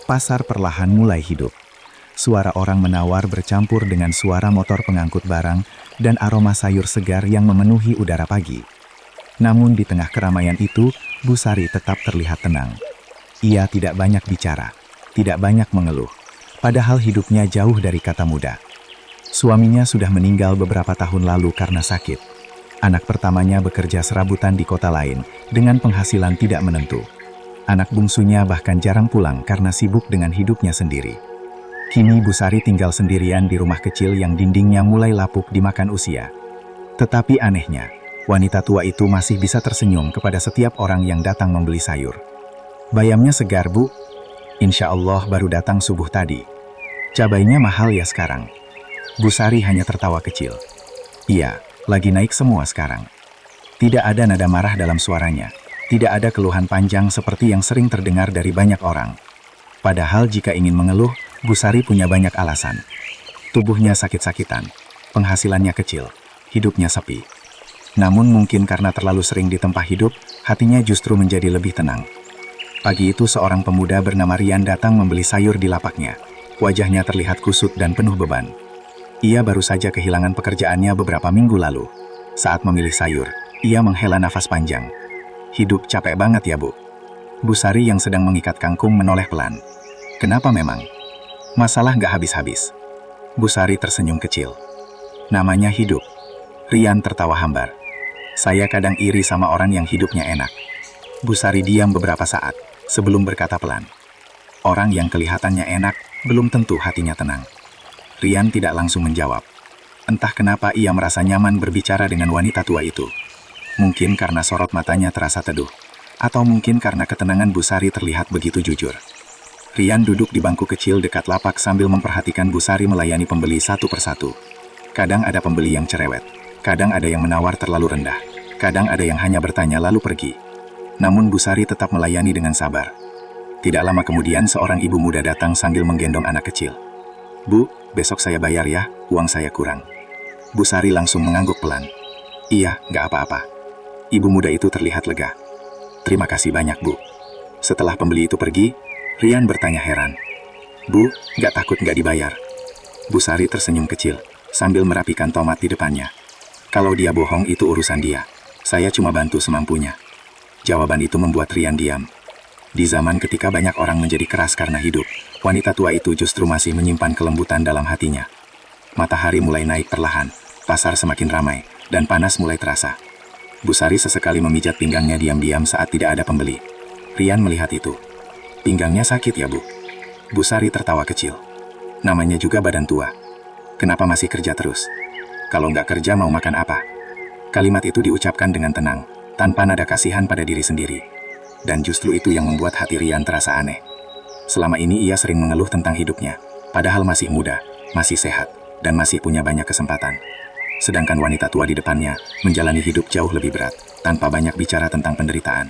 Pasar perlahan mulai hidup. Suara orang menawar bercampur dengan suara motor pengangkut barang dan aroma sayur segar yang memenuhi udara pagi. Namun di tengah keramaian itu, Bu Sari tetap terlihat tenang. Ia tidak banyak bicara, tidak banyak mengeluh, padahal hidupnya jauh dari kata muda. Suaminya sudah meninggal beberapa tahun lalu karena sakit. Anak pertamanya bekerja serabutan di kota lain dengan penghasilan tidak menentu. Anak bungsunya bahkan jarang pulang karena sibuk dengan hidupnya sendiri. Kini Bu Sari tinggal sendirian di rumah kecil yang dindingnya mulai lapuk dimakan usia. Tetapi anehnya, wanita tua itu masih bisa tersenyum kepada setiap orang yang datang membeli sayur. "Bayamnya segar, Bu. Insya Allah baru datang subuh tadi. Cabainya mahal ya sekarang." Bu Sari hanya tertawa kecil. "Iya, lagi naik semua sekarang." Tidak ada nada marah dalam suaranya. Tidak ada keluhan panjang seperti yang sering terdengar dari banyak orang. Padahal jika ingin mengeluh, Bu Sari punya banyak alasan. Tubuhnya sakit-sakitan, penghasilannya kecil, hidupnya sepi. Namun mungkin karena terlalu sering ditempa hidup, hatinya justru menjadi lebih tenang. Pagi itu seorang pemuda bernama Rian datang membeli sayur di lapaknya. Wajahnya terlihat kusut dan penuh beban. Ia baru saja kehilangan pekerjaannya beberapa minggu lalu. Saat memilih sayur, ia menghela nafas panjang. "Hidup capek banget ya, Bu." Bu Sari yang sedang mengikat kangkung menoleh pelan. "Kenapa memang? Masalah nggak habis-habis." Bu Sari tersenyum kecil. "Namanya hidup." Rian tertawa hambar. "Saya kadang iri sama orang yang hidupnya enak." Bu Sari diam beberapa saat, sebelum berkata pelan. "Orang yang kelihatannya enak, belum tentu hatinya tenang." Rian tidak langsung menjawab. Entah kenapa ia merasa nyaman berbicara dengan wanita tua itu. Mungkin karena sorot matanya terasa teduh, atau mungkin karena ketenangan Bu Sari terlihat begitu jujur. Rian duduk di bangku kecil dekat lapak sambil memperhatikan Bu Sari melayani pembeli satu persatu. Kadang ada pembeli yang cerewet, kadang ada yang menawar terlalu rendah, kadang ada yang hanya bertanya lalu pergi. Namun Bu Sari tetap melayani dengan sabar. Tidak lama kemudian seorang ibu muda datang sambil menggendong anak kecil. "Bu, besok saya bayar ya, uang saya kurang." Bu Sari langsung mengangguk pelan. "Iya, nggak apa-apa." Ibu muda itu terlihat lega. "Terima kasih banyak, Bu." Setelah pembeli itu pergi, Rian bertanya heran. "Bu, nggak takut nggak dibayar?" Bu Sari tersenyum kecil, sambil merapikan tomat di depannya. "Kalau dia bohong itu urusan dia. Saya cuma bantu semampunya." Jawaban itu membuat Rian diam. Di zaman ketika banyak orang menjadi keras karena hidup, wanita tua itu justru masih menyimpan kelembutan dalam hatinya. Matahari mulai naik perlahan, pasar semakin ramai, dan panas mulai terasa. Bu Sari sesekali memijat pinggangnya diam-diam saat tidak ada pembeli. Rian melihat itu. Pinggangnya sakit ya, Bu? Bu Sari tertawa kecil. Namanya juga badan tua. Kenapa masih kerja terus? Kalau nggak kerja mau makan apa? Kalimat itu diucapkan dengan tenang, tanpa nada kasihan pada diri sendiri. Dan justru itu yang membuat hati Rian terasa aneh. Selama ini ia sering mengeluh tentang hidupnya, padahal masih muda, masih sehat, dan masih punya banyak kesempatan. Sedangkan wanita tua di depannya menjalani hidup jauh lebih berat, tanpa banyak bicara tentang penderitaan.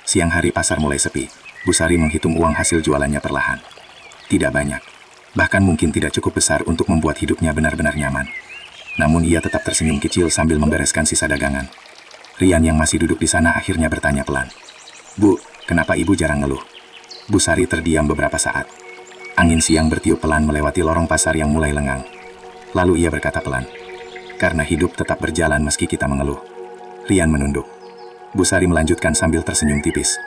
Siang hari pasar mulai sepi, Bu Sari menghitung uang hasil jualannya perlahan. Tidak banyak, bahkan mungkin tidak cukup besar untuk membuat hidupnya benar-benar nyaman. Namun ia tetap tersenyum kecil sambil membereskan sisa dagangan. Rian yang masih duduk di sana akhirnya bertanya pelan. Bu, kenapa ibu jarang ngeluh? Bu Sari terdiam beberapa saat. Angin siang bertiup pelan melewati lorong pasar yang mulai lengang. Lalu ia berkata pelan. Karena hidup tetap berjalan meski kita mengeluh. Rian menunduk. Bu Sari melanjutkan sambil tersenyum tipis.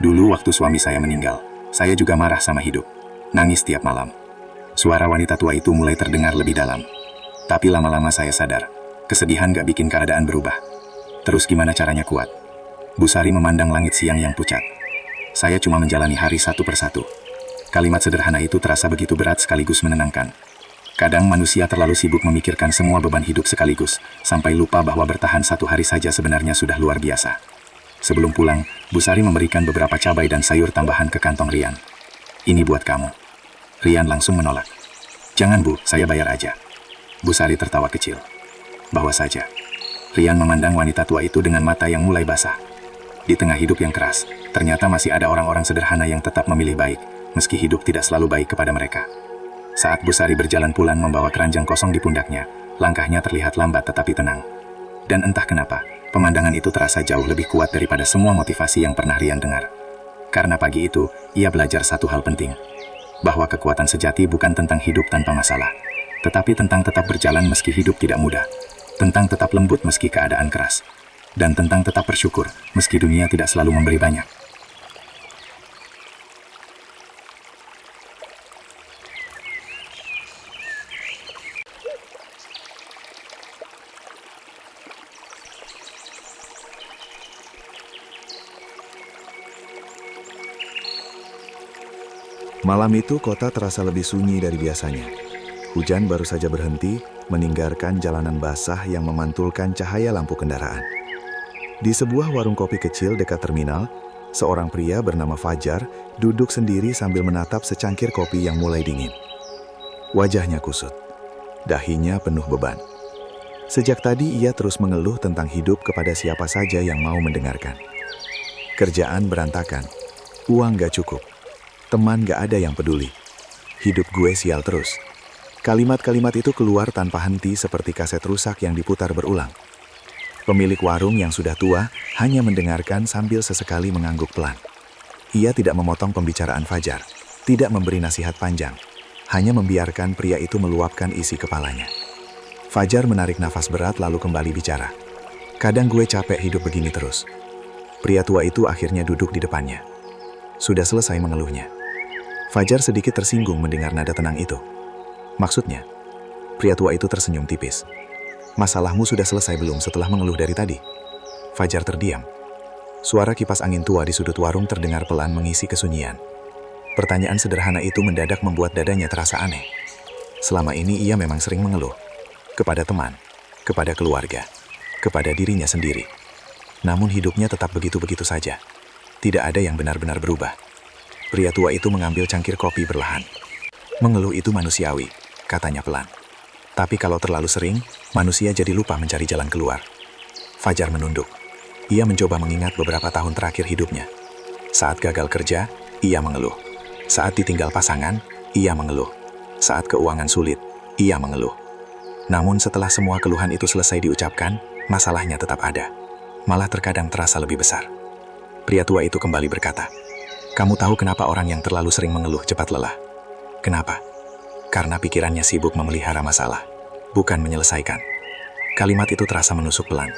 Dulu waktu suami saya meninggal, saya juga marah sama hidup. Nangis tiap malam. Suara wanita tua itu mulai terdengar lebih dalam. Tapi lama-lama saya sadar, kesedihan gak bikin keadaan berubah. Terus gimana caranya kuat? Bu Sari memandang langit siang yang pucat. Saya cuma menjalani hari satu persatu. Kalimat sederhana itu terasa begitu berat sekaligus menenangkan. Kadang manusia terlalu sibuk memikirkan semua beban hidup sekaligus, sampai lupa bahwa bertahan satu hari saja sebenarnya sudah luar biasa. Sebelum pulang, Bu Sari memberikan beberapa cabai dan sayur tambahan ke kantong Rian. Ini buat kamu. Rian langsung menolak. Jangan Bu, saya bayar aja. Bu Sari tertawa kecil. Bawa saja. Rian memandang wanita tua itu dengan mata yang mulai basah. Di tengah hidup yang keras, ternyata masih ada orang-orang sederhana yang tetap memilih baik, meski hidup tidak selalu baik kepada mereka. Saat Bu Sari berjalan pulang membawa keranjang kosong di pundaknya, langkahnya terlihat lambat tetapi tenang. Dan entah kenapa, pemandangan itu terasa jauh lebih kuat daripada semua motivasi yang pernah Rian dengar. Karena pagi itu, ia belajar satu hal penting. Bahwa kekuatan sejati bukan tentang hidup tanpa masalah, tetapi tentang tetap berjalan meski hidup tidak mudah, tentang tetap lembut meski keadaan keras, dan tentang tetap bersyukur meski dunia tidak selalu memberi banyak. Malam itu kota terasa lebih sunyi dari biasanya. Hujan baru saja berhenti, meninggalkan jalanan basah yang memantulkan cahaya lampu kendaraan. Di sebuah warung kopi kecil dekat terminal, seorang pria bernama Fajar duduk sendiri sambil menatap secangkir kopi yang mulai dingin. Wajahnya kusut, dahinya penuh beban. Sejak tadi ia terus mengeluh tentang hidup kepada siapa saja yang mau mendengarkan. Kerjaan berantakan, uang gak cukup, teman gak ada yang peduli. Hidup gue sial terus. Kalimat-kalimat itu keluar tanpa henti seperti kaset rusak yang diputar berulang. Pemilik warung yang sudah tua hanya mendengarkan sambil sesekali mengangguk pelan. Ia tidak memotong pembicaraan Fajar, tidak memberi nasihat panjang, hanya membiarkan pria itu meluapkan isi kepalanya. Fajar menarik nafas berat lalu kembali bicara. Kadang gue capek hidup begini terus. Pria tua itu akhirnya duduk di depannya. Sudah selesai mengeluhnya. Fajar sedikit tersinggung mendengar nada tenang itu. Maksudnya, pria tua itu tersenyum tipis. Masalahmu sudah selesai belum setelah mengeluh dari tadi? Fajar terdiam. Suara kipas angin tua di sudut warung terdengar pelan mengisi kesunyian. Pertanyaan sederhana itu mendadak membuat dadanya terasa aneh. Selama ini ia memang sering mengeluh. Kepada teman, kepada keluarga, kepada dirinya sendiri. Namun hidupnya tetap begitu-begitu saja. Tidak ada yang benar-benar berubah. Pria tua itu mengambil cangkir kopi berlahan. Mengeluh itu manusiawi, katanya pelan. Tapi kalau terlalu sering, manusia jadi lupa mencari jalan keluar. Fajar menunduk. Ia mencoba mengingat beberapa tahun terakhir hidupnya. Saat gagal kerja, ia mengeluh. Saat ditinggal pasangan, ia mengeluh. Saat keuangan sulit, ia mengeluh. Namun setelah semua keluhan itu selesai diucapkan, masalahnya tetap ada. Malah terkadang terasa lebih besar. Pria tua itu kembali berkata, "Kamu tahu kenapa orang yang terlalu sering mengeluh cepat lelah? Kenapa? Karena pikirannya sibuk memelihara masalah, bukan menyelesaikan." Kalimat itu terasa menusuk pelan.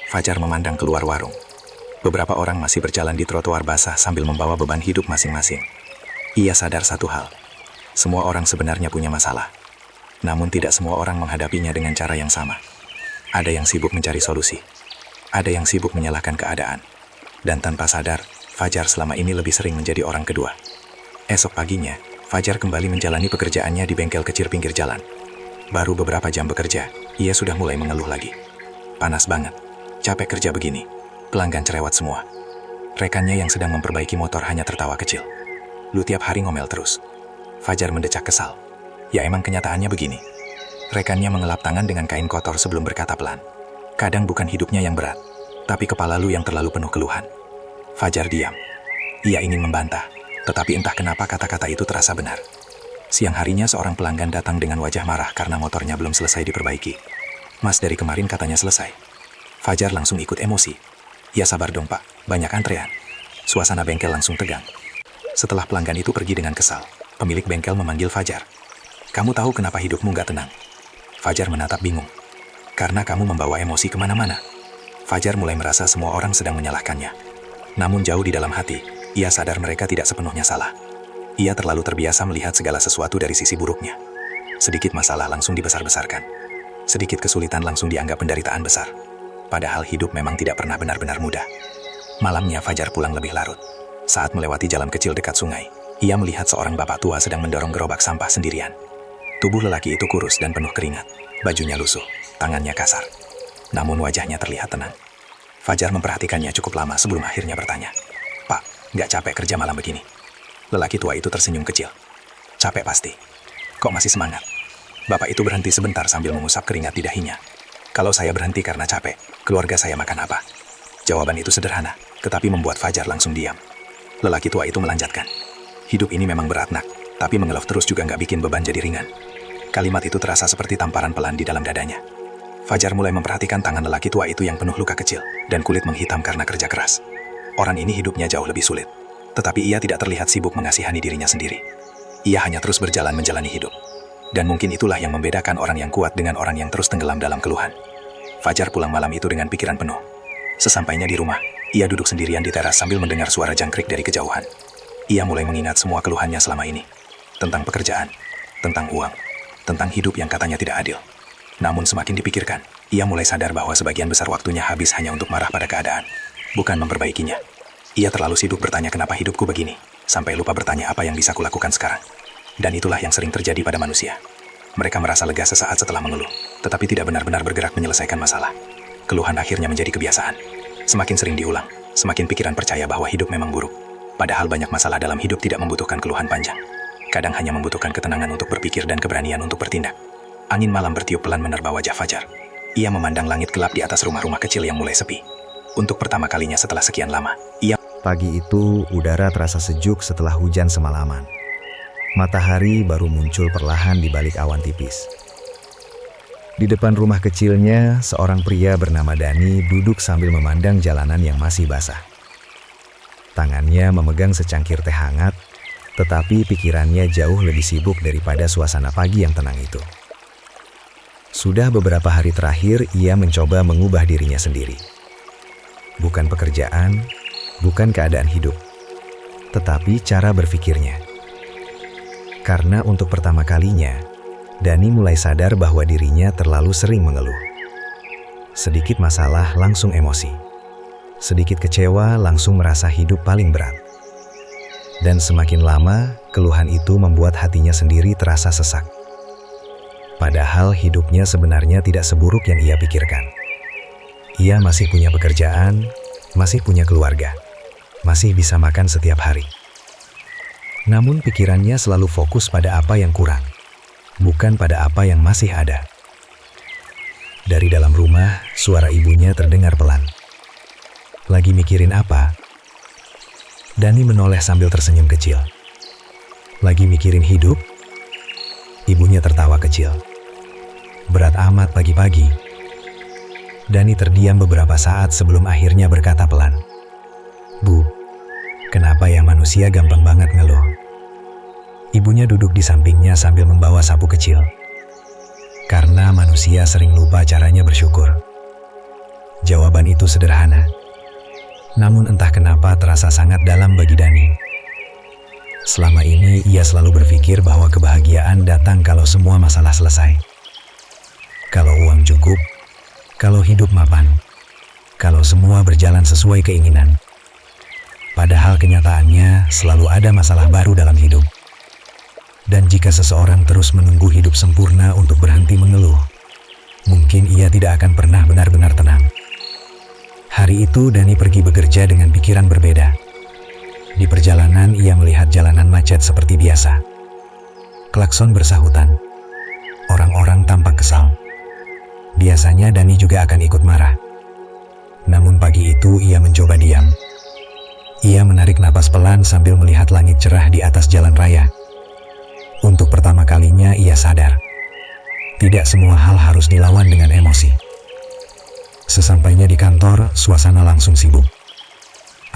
Fajar memandang keluar warung. Beberapa orang masih berjalan di trotoar basah sambil membawa beban hidup masing-masing. Ia sadar satu hal. Semua orang sebenarnya punya masalah. Namun tidak semua orang menghadapinya dengan cara yang sama. Ada yang sibuk mencari solusi. Ada yang sibuk menyalahkan keadaan. Dan tanpa sadar, Fajar selama ini lebih sering menjadi orang kedua. Esok paginya, Fajar kembali menjalani pekerjaannya di bengkel kecil pinggir jalan. Baru beberapa jam bekerja, ia sudah mulai mengeluh lagi. Panas banget. Capek kerja begini. Pelanggan cerewet semua. Rekannya yang sedang memperbaiki motor hanya tertawa kecil. Lu tiap hari ngomel terus. Fajar mendecak kesal. Ya emang kenyataannya begini. Rekannya mengelap tangan dengan kain kotor sebelum berkata pelan. Kadang bukan hidupnya yang berat, tapi kepala lu yang terlalu penuh keluhan. Fajar diam. Ia ingin membantah, tetapi entah kenapa kata-kata itu terasa benar. Siang harinya seorang pelanggan datang dengan wajah marah karena motornya belum selesai diperbaiki. Mas, dari kemarin katanya selesai. Fajar langsung ikut emosi. Ya sabar dong pak, banyak antrean. Suasana bengkel langsung tegang. Setelah pelanggan itu pergi dengan kesal, pemilik bengkel memanggil Fajar. Kamu tahu kenapa hidupmu gak tenang? Fajar menatap bingung. Karena kamu membawa emosi kemana-mana. Fajar mulai merasa semua orang sedang menyalahkannya. Namun jauh di dalam hati, ia sadar mereka tidak sepenuhnya salah. Ia terlalu terbiasa melihat segala sesuatu dari sisi buruknya. Sedikit masalah langsung dibesar-besarkan. Sedikit kesulitan langsung dianggap penderitaan besar. Padahal hidup memang tidak pernah benar-benar mudah. Malamnya Fajar pulang lebih larut. Saat melewati jalan kecil dekat sungai, ia melihat seorang bapak tua sedang mendorong gerobak sampah sendirian. Tubuh lelaki itu kurus dan penuh keringat. Bajunya lusuh, tangannya kasar. Namun wajahnya terlihat tenang. Fajar memperhatikannya cukup lama sebelum akhirnya bertanya. Pak, nggak capek kerja malam begini? Lelaki tua itu tersenyum kecil. Capek pasti. Kok masih semangat? Bapak itu berhenti sebentar sambil mengusap keringat di dahinya. Kalau saya berhenti karena capek, keluarga saya makan apa? Jawaban itu sederhana, tetapi membuat Fajar langsung diam. Lelaki tua itu melanjutkan. Hidup ini memang berat nak, tapi mengeluh terus juga nggak bikin beban jadi ringan. Kalimat itu terasa seperti tamparan pelan di dalam dadanya. Fajar mulai memperhatikan tangan lelaki tua itu yang penuh luka kecil dan kulit menghitam karena kerja keras. Orang ini hidupnya jauh lebih sulit, tetapi ia tidak terlihat sibuk mengasihani dirinya sendiri. Ia hanya terus berjalan menjalani hidup. Dan mungkin itulah yang membedakan orang yang kuat dengan orang yang terus tenggelam dalam keluhan. Fajar pulang malam itu dengan pikiran penuh. Sesampainya di rumah, ia duduk sendirian di teras sambil mendengar suara jangkrik dari kejauhan. Ia mulai mengingat semua keluhannya selama ini. Tentang pekerjaan, tentang uang, tentang hidup yang katanya tidak adil. Namun semakin dipikirkan, ia mulai sadar bahwa sebagian besar waktunya habis hanya untuk marah pada keadaan, bukan memperbaikinya. Ia terlalu sibuk bertanya kenapa hidupku begini, sampai lupa bertanya apa yang bisa kulakukan sekarang. Dan itulah yang sering terjadi pada manusia. Mereka merasa lega sesaat setelah mengeluh, tetapi tidak benar-benar bergerak menyelesaikan masalah. Keluhan akhirnya menjadi kebiasaan. Semakin sering diulang, semakin pikiran percaya bahwa hidup memang buruk. Padahal banyak masalah dalam hidup tidak membutuhkan keluhan panjang. Kadang hanya membutuhkan ketenangan untuk berpikir dan keberanian untuk bertindak. Angin malam bertiup pelan menerpa wajah Fajar. Ia memandang langit gelap di atas rumah-rumah kecil yang mulai sepi. Untuk pertama kalinya setelah sekian lama, ia... Pagi itu, udara terasa sejuk setelah hujan semalaman. Matahari baru muncul perlahan di balik awan tipis. Di depan rumah kecilnya, seorang pria bernama Dani duduk sambil memandang jalanan yang masih basah. Tangannya memegang secangkir teh hangat, tetapi pikirannya jauh lebih sibuk daripada suasana pagi yang tenang itu. Sudah beberapa hari terakhir, ia mencoba mengubah dirinya sendiri. Bukan pekerjaan, bukan keadaan hidup, tetapi cara berpikirnya. Karena untuk pertama kalinya, Dani mulai sadar bahwa dirinya terlalu sering mengeluh. Sedikit masalah langsung emosi. Sedikit kecewa langsung merasa hidup paling berat. Dan semakin lama, keluhan itu membuat hatinya sendiri terasa sesak. Padahal hidupnya sebenarnya tidak seburuk yang ia pikirkan. Ia masih punya pekerjaan, masih punya keluarga, masih bisa makan setiap hari. Namun pikirannya selalu fokus pada apa yang kurang, bukan pada apa yang masih ada. Dari dalam rumah, suara ibunya terdengar pelan. Lagi mikirin apa? Dani menoleh sambil tersenyum kecil. Lagi mikirin hidup? Ibunya tertawa kecil. Berat amat pagi-pagi. Dani terdiam beberapa saat sebelum akhirnya berkata pelan. Bu, kenapa ya manusia gampang banget ngeluh? Ibunya duduk di sampingnya sambil membawa sapu kecil. Karena manusia sering lupa caranya bersyukur. Jawaban itu sederhana. Namun entah kenapa terasa sangat dalam bagi Dani. Selama ini ia selalu berpikir bahwa kebahagiaan datang kalau semua masalah selesai. Kalau uang cukup, kalau hidup mapan, kalau semua berjalan sesuai keinginan. Padahal kenyataannya selalu ada masalah baru dalam hidup. Dan jika seseorang terus menunggu hidup sempurna untuk berhenti mengeluh, mungkin ia tidak akan pernah benar-benar tenang. Hari itu Dani pergi bekerja dengan pikiran berbeda. Di perjalanan ia melihat jalanan macet seperti biasa. Klakson bersahutan. Orang-orang tampak kesal. Biasanya Dani juga akan ikut marah. Namun pagi itu ia mencoba diam. Ia menarik napas pelan sambil melihat langit cerah di atas jalan raya. Untuk pertama kalinya ia sadar, tidak semua hal harus dilawan dengan emosi. Sesampainya di kantor, suasana langsung sibuk.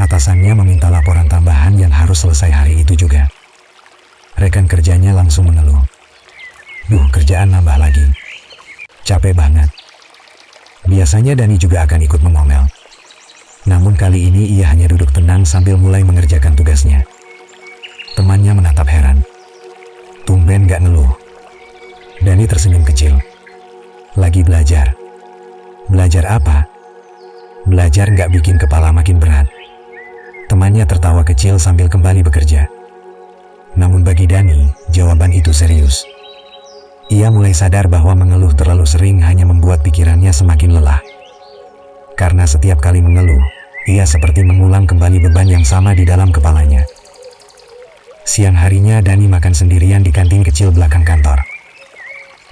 Atasannya meminta laporan tambahan yang harus selesai hari itu juga. Rekan kerjanya langsung mengeluh. Duh, kerjaan nambah lagi. Capek banget. Biasanya Dani juga akan ikut mengomel. Namun kali ini ia hanya duduk tenang sambil mulai mengerjakan tugasnya. Temannya menatap heran. Tumben gak ngeluh. Dani tersenyum kecil. Lagi belajar. Belajar apa? Belajar gak bikin kepala makin berat. Temannya tertawa kecil sambil kembali bekerja. Namun bagi Dani, jawaban itu serius. Ia mulai sadar bahwa mengeluh terlalu sering hanya membuat pikirannya semakin lelah. Karena setiap kali mengeluh, ia seperti mengulang kembali beban yang sama di dalam kepalanya. Siang harinya Dani makan sendirian di kantin kecil belakang kantor.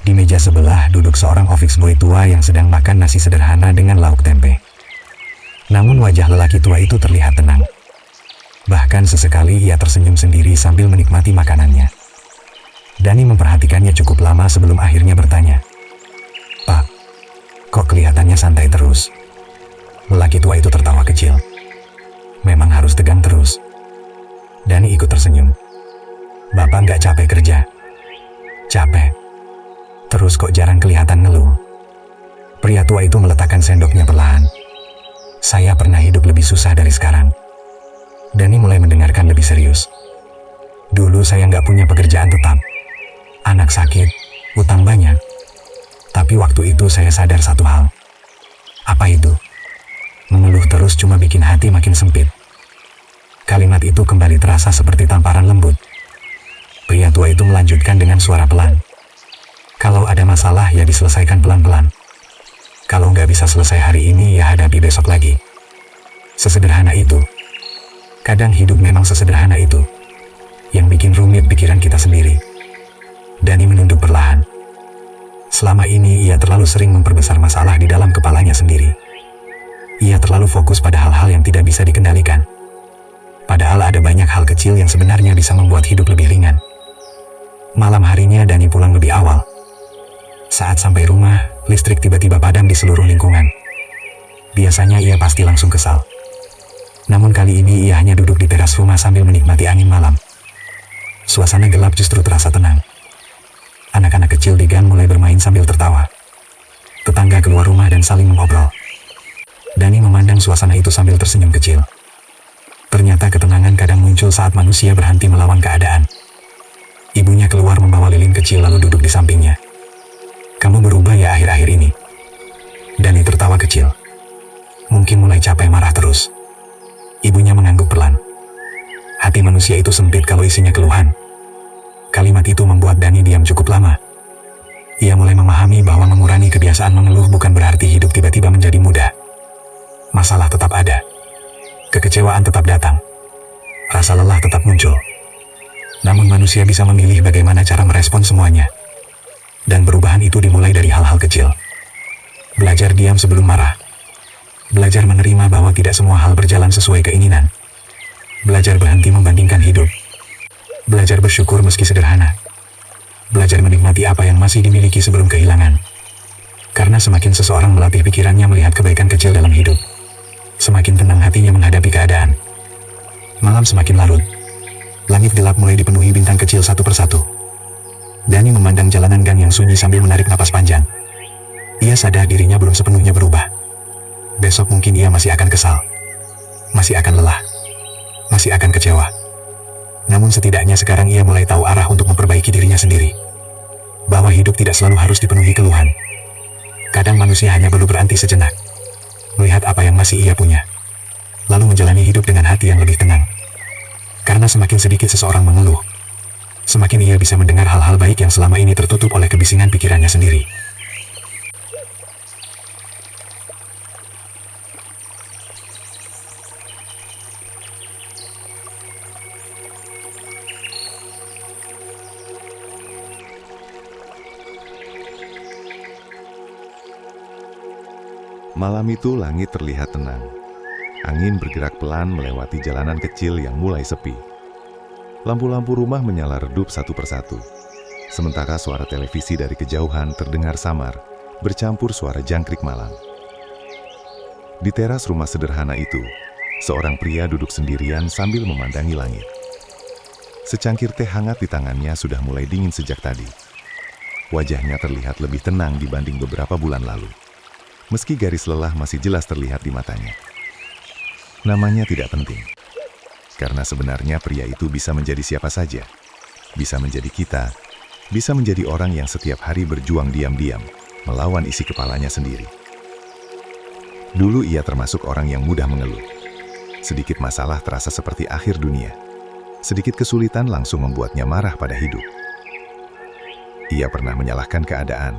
Di meja sebelah duduk seorang office boy tua yang sedang makan nasi sederhana dengan lauk tempe. Namun wajah lelaki tua itu terlihat tenang. Bahkan sesekali ia tersenyum sendiri sambil menikmati makanannya. Dani memperhatikannya cukup lama sebelum akhirnya bertanya, "Pak, kok kelihatannya santai terus?" Lelaki tua itu tertawa kecil. "Memang harus tegang terus." Dani ikut tersenyum. "Bapak nggak capek kerja?" "Capek. Terus kok jarang kelihatan ngeluh?" Pria tua itu meletakkan sendoknya perlahan. "Saya pernah hidup lebih susah dari sekarang." Dani mulai mendengarkan lebih serius. "Dulu saya nggak punya pekerjaan tetap. Anak sakit, utang banyak. Tapi waktu itu saya sadar satu hal." "Apa itu?" "Mengeluh terus cuma bikin hati makin sempit." Kalimat itu kembali terasa seperti tamparan lembut. Pria tua itu melanjutkan dengan suara pelan. "Kalau ada masalah ya diselesaikan pelan-pelan. Kalau nggak bisa selesai hari ini ya hadapi besok lagi. Sesederhana itu. Kadang hidup memang sesederhana itu. Yang bikin rumit pikiran kita sendiri." Dani menunduk perlahan. Selama ini ia terlalu sering memperbesar masalah di dalam kepalanya sendiri. Ia terlalu fokus pada hal-hal yang tidak bisa dikendalikan. Padahal ada banyak hal kecil yang sebenarnya bisa membuat hidup lebih ringan. Malam harinya Dani pulang lebih awal. Saat sampai rumah, listrik tiba-tiba padam di seluruh lingkungan. Biasanya ia pasti langsung kesal. Namun kali ini ia hanya duduk di teras rumah sambil menikmati angin malam. Suasana gelap justru terasa tenang. Anak-anak kecil di gang mulai bermain sambil tertawa. Tetangga keluar rumah dan saling mengobrol. Dani memandang suasana itu sambil tersenyum kecil. Ternyata ketenangan kadang muncul saat manusia berhenti melawan keadaan. Ibunya keluar membawa lilin kecil lalu duduk di sampingnya. "Kamu berubah ya akhir-akhir ini." Dani tertawa kecil. Mungkin mulai capek marah terus. Ibunya mengangguk pelan. Hati manusia itu sempit kalau isinya keluhan. Kalimat itu membuat Dani diam cukup lama. Ia mulai memahami bahwa mengurangi kebiasaan mengeluh bukan berarti hidup tiba-tiba menjadi mudah. Masalah tetap ada. Kekecewaan tetap datang. Rasa lelah tetap muncul. Namun manusia bisa memilih bagaimana cara merespon semuanya. Dan perubahan itu dimulai dari hal-hal kecil. Belajar diam sebelum marah. Belajar menerima bahwa tidak semua hal berjalan sesuai keinginan. Belajar berhenti membandingkan hidup. Belajar bersyukur meski sederhana. Belajar menikmati apa yang masih dimiliki sebelum kehilangan. Karena semakin seseorang melatih pikirannya melihat kebaikan kecil dalam hidup, semakin tenang hatinya menghadapi keadaan. Malam semakin larut. Langit gelap mulai dipenuhi bintang kecil satu persatu. Dani memandang jalanan gang yang sunyi sambil menarik napas panjang. Ia sadar dirinya belum sepenuhnya berubah. Besok mungkin ia masih akan kesal. masih akan lelah, masih akan kecewa. Namun setidaknya sekarang ia mulai tahu arah untuk memperbaiki dirinya sendiri. Bahwa hidup tidak selalu harus dipenuhi keluhan. Kadang manusia hanya perlu berhenti sejenak, melihat apa yang masih ia punya, lalu menjalani hidup dengan hati yang lebih tenang. Karena semakin sedikit seseorang mengeluh, semakin ia bisa mendengar hal-hal baik yang selama ini tertutup oleh kebisingan pikirannya sendiri. Malam itu langit terlihat tenang. Angin bergerak pelan melewati jalanan kecil yang mulai sepi. Lampu-lampu rumah menyala redup satu persatu. Sementara suara televisi dari kejauhan terdengar samar, bercampur suara jangkrik malam. Di teras rumah sederhana itu, seorang pria duduk sendirian sambil memandangi langit. Secangkir teh hangat di tangannya sudah mulai dingin sejak tadi. Wajahnya terlihat lebih tenang dibanding beberapa bulan lalu. Meski garis lelah masih jelas terlihat di matanya. Namanya tidak penting. Karena sebenarnya pria itu bisa menjadi siapa saja. Bisa menjadi kita, bisa menjadi orang yang setiap hari berjuang diam-diam, melawan isi kepalanya sendiri. Dulu ia termasuk orang yang mudah mengeluh. Sedikit masalah terasa seperti akhir dunia. Sedikit kesulitan langsung membuatnya marah pada hidup. Ia pernah menyalahkan keadaan,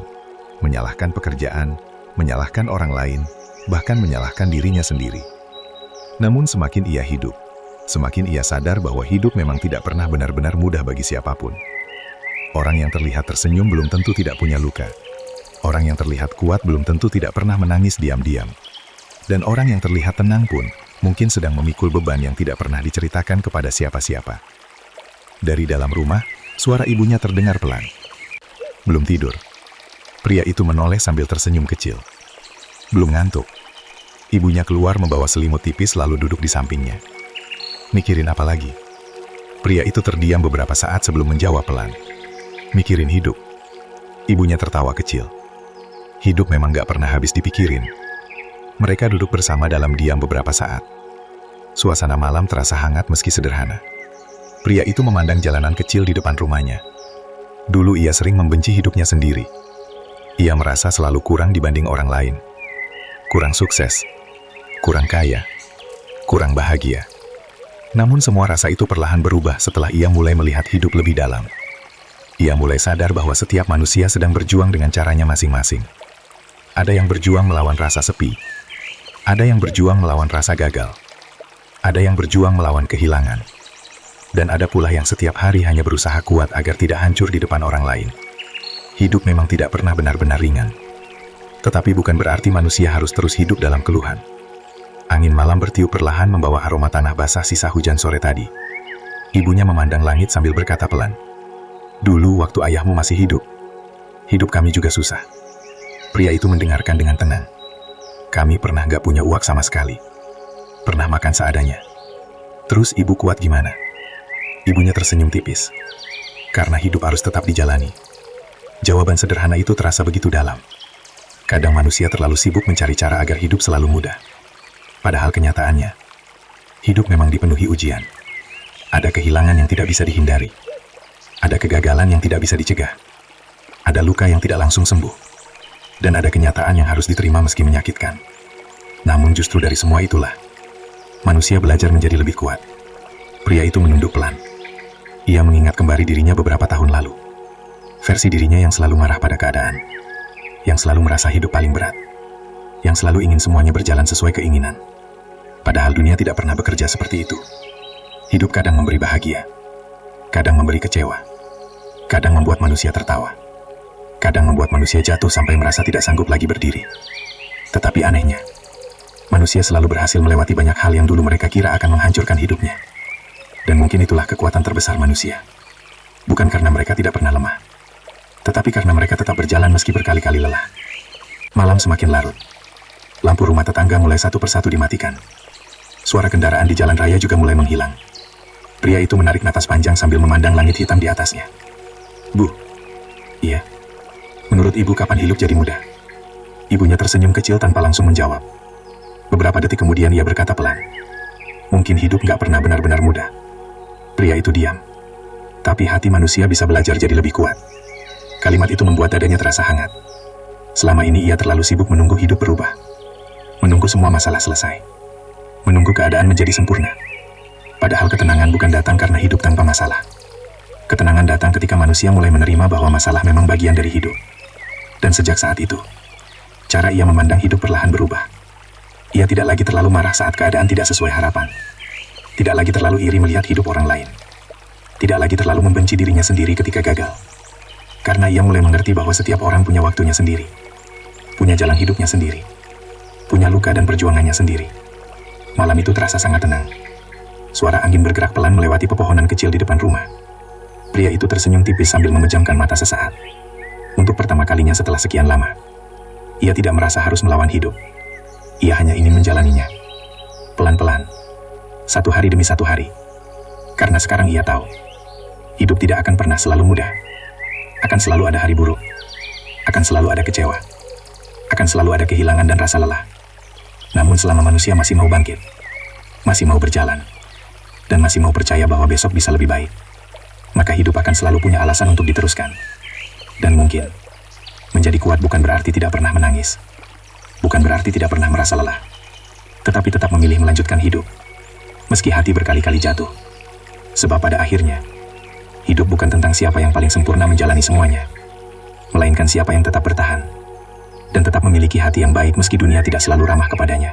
menyalahkan pekerjaan, menyalahkan orang lain, bahkan menyalahkan dirinya sendiri. Namun semakin ia hidup, semakin ia sadar bahwa hidup memang tidak pernah benar-benar mudah bagi siapapun. Orang yang terlihat tersenyum belum tentu tidak punya luka. Orang yang terlihat kuat belum tentu tidak pernah menangis diam-diam. Dan orang yang terlihat tenang pun mungkin sedang memikul beban yang tidak pernah diceritakan kepada siapa-siapa. Dari dalam rumah, suara ibunya terdengar pelan. Belum tidur. Pria itu menoleh sambil tersenyum kecil. Belum ngantuk. Ibunya keluar membawa selimut tipis lalu duduk di sampingnya. Mikirin apa lagi? Pria itu terdiam beberapa saat sebelum menjawab pelan. Mikirin hidup. Ibunya tertawa kecil. Hidup memang gak pernah habis dipikirin. Mereka duduk bersama dalam diam beberapa saat. Suasana malam terasa hangat meski sederhana. Pria itu memandang jalanan kecil di depan rumahnya. Dulu ia sering membenci hidupnya sendiri. Ia merasa selalu kurang dibanding orang lain. Kurang sukses, kurang kaya, kurang bahagia. Namun semua rasa itu perlahan berubah setelah ia mulai melihat hidup lebih dalam. Ia mulai sadar bahwa setiap manusia sedang berjuang dengan caranya masing-masing. Ada yang berjuang melawan rasa sepi. Ada yang berjuang melawan rasa gagal. Ada yang berjuang melawan kehilangan. Dan ada pula yang setiap hari hanya berusaha kuat agar tidak hancur di depan orang lain. Hidup memang tidak pernah benar-benar ringan. Tetapi bukan berarti manusia harus terus hidup dalam keluhan. Angin malam bertiup perlahan membawa aroma tanah basah sisa hujan sore tadi. Ibunya memandang langit sambil berkata pelan. Dulu waktu ayahmu masih hidup, hidup kami juga susah. Pria itu mendengarkan dengan tenang. Kami pernah gak punya uang sama sekali. Pernah makan seadanya. Terus ibu kuat gimana? Ibunya tersenyum tipis. Karena hidup harus tetap dijalani. Jawaban sederhana itu terasa begitu dalam. Kadang manusia terlalu sibuk mencari cara agar hidup selalu mudah. Padahal kenyataannya, hidup memang dipenuhi ujian. Ada kehilangan yang tidak bisa dihindari. Ada kegagalan yang tidak bisa dicegah. Ada luka yang tidak langsung sembuh. Dan ada kenyataan yang harus diterima meski menyakitkan. Namun justru dari semua itulah, manusia belajar menjadi lebih kuat. Pria itu menunduk pelan. Ia mengingat kembali dirinya beberapa tahun lalu. Versi dirinya yang selalu marah pada keadaan. Yang selalu merasa hidup paling berat. Yang selalu ingin semuanya berjalan sesuai keinginan. Padahal dunia tidak pernah bekerja seperti itu. Hidup kadang memberi bahagia. Kadang memberi kecewa. Kadang membuat manusia tertawa. Kadang membuat manusia jatuh sampai merasa tidak sanggup lagi berdiri. Tetapi anehnya, manusia selalu berhasil melewati banyak hal yang dulu mereka kira akan menghancurkan hidupnya. Dan mungkin itulah kekuatan terbesar manusia. Bukan karena mereka tidak pernah lemah, tetapi karena mereka tetap berjalan meski berkali-kali lelah. Malam semakin larut. Lampu rumah tetangga mulai satu persatu dimatikan. Suara kendaraan di jalan raya juga mulai menghilang. Pria itu menarik napas panjang sambil memandang langit hitam di atasnya. Bu. Iya. Menurut ibu kapan hidup jadi mudah? Ibunya tersenyum kecil tanpa langsung menjawab. Beberapa detik kemudian ia berkata pelan. Mungkin hidup nggak pernah benar-benar mudah. Pria itu diam. Tapi hati manusia bisa belajar jadi lebih kuat. Kalimat itu membuat dadanya terasa hangat. Selama ini ia terlalu sibuk menunggu hidup berubah. Menunggu semua masalah selesai. Menunggu keadaan menjadi sempurna. Padahal ketenangan bukan datang karena hidup tanpa masalah. Ketenangan datang ketika manusia mulai menerima bahwa masalah memang bagian dari hidup. Dan sejak saat itu, cara ia memandang hidup perlahan berubah. Ia tidak lagi terlalu marah saat keadaan tidak sesuai harapan. Tidak lagi terlalu iri melihat hidup orang lain. Tidak lagi terlalu membenci dirinya sendiri ketika gagal. Karena ia mulai mengerti bahwa setiap orang punya waktunya sendiri. Punya jalan hidupnya sendiri. Punya luka dan perjuangannya sendiri. Malam itu terasa sangat tenang. Suara angin bergerak pelan melewati pepohonan kecil di depan rumah. Pria itu tersenyum tipis sambil memejamkan mata sesaat. Untuk pertama kalinya setelah sekian lama, ia tidak merasa harus melawan hidup. Ia hanya ingin menjalaninya. Pelan-pelan. Satu hari demi satu hari. Karena sekarang ia tahu, hidup tidak akan pernah selalu mudah. Akan selalu ada hari buruk. Akan selalu ada kecewa. Akan selalu ada kehilangan dan rasa lelah. Namun selama manusia masih mau bangkit, masih mau berjalan, dan masih mau percaya bahwa besok bisa lebih baik, maka hidup akan selalu punya alasan untuk diteruskan. Dan mungkin, menjadi kuat bukan berarti tidak pernah menangis. Bukan berarti tidak pernah merasa lelah. Tetapi tetap memilih melanjutkan hidup. Meski hati berkali-kali jatuh. Sebab pada akhirnya, hidup bukan tentang siapa yang paling sempurna menjalani semuanya. Melainkan siapa yang tetap bertahan. Dan tetap memiliki hati yang baik meski dunia tidak selalu ramah kepadanya.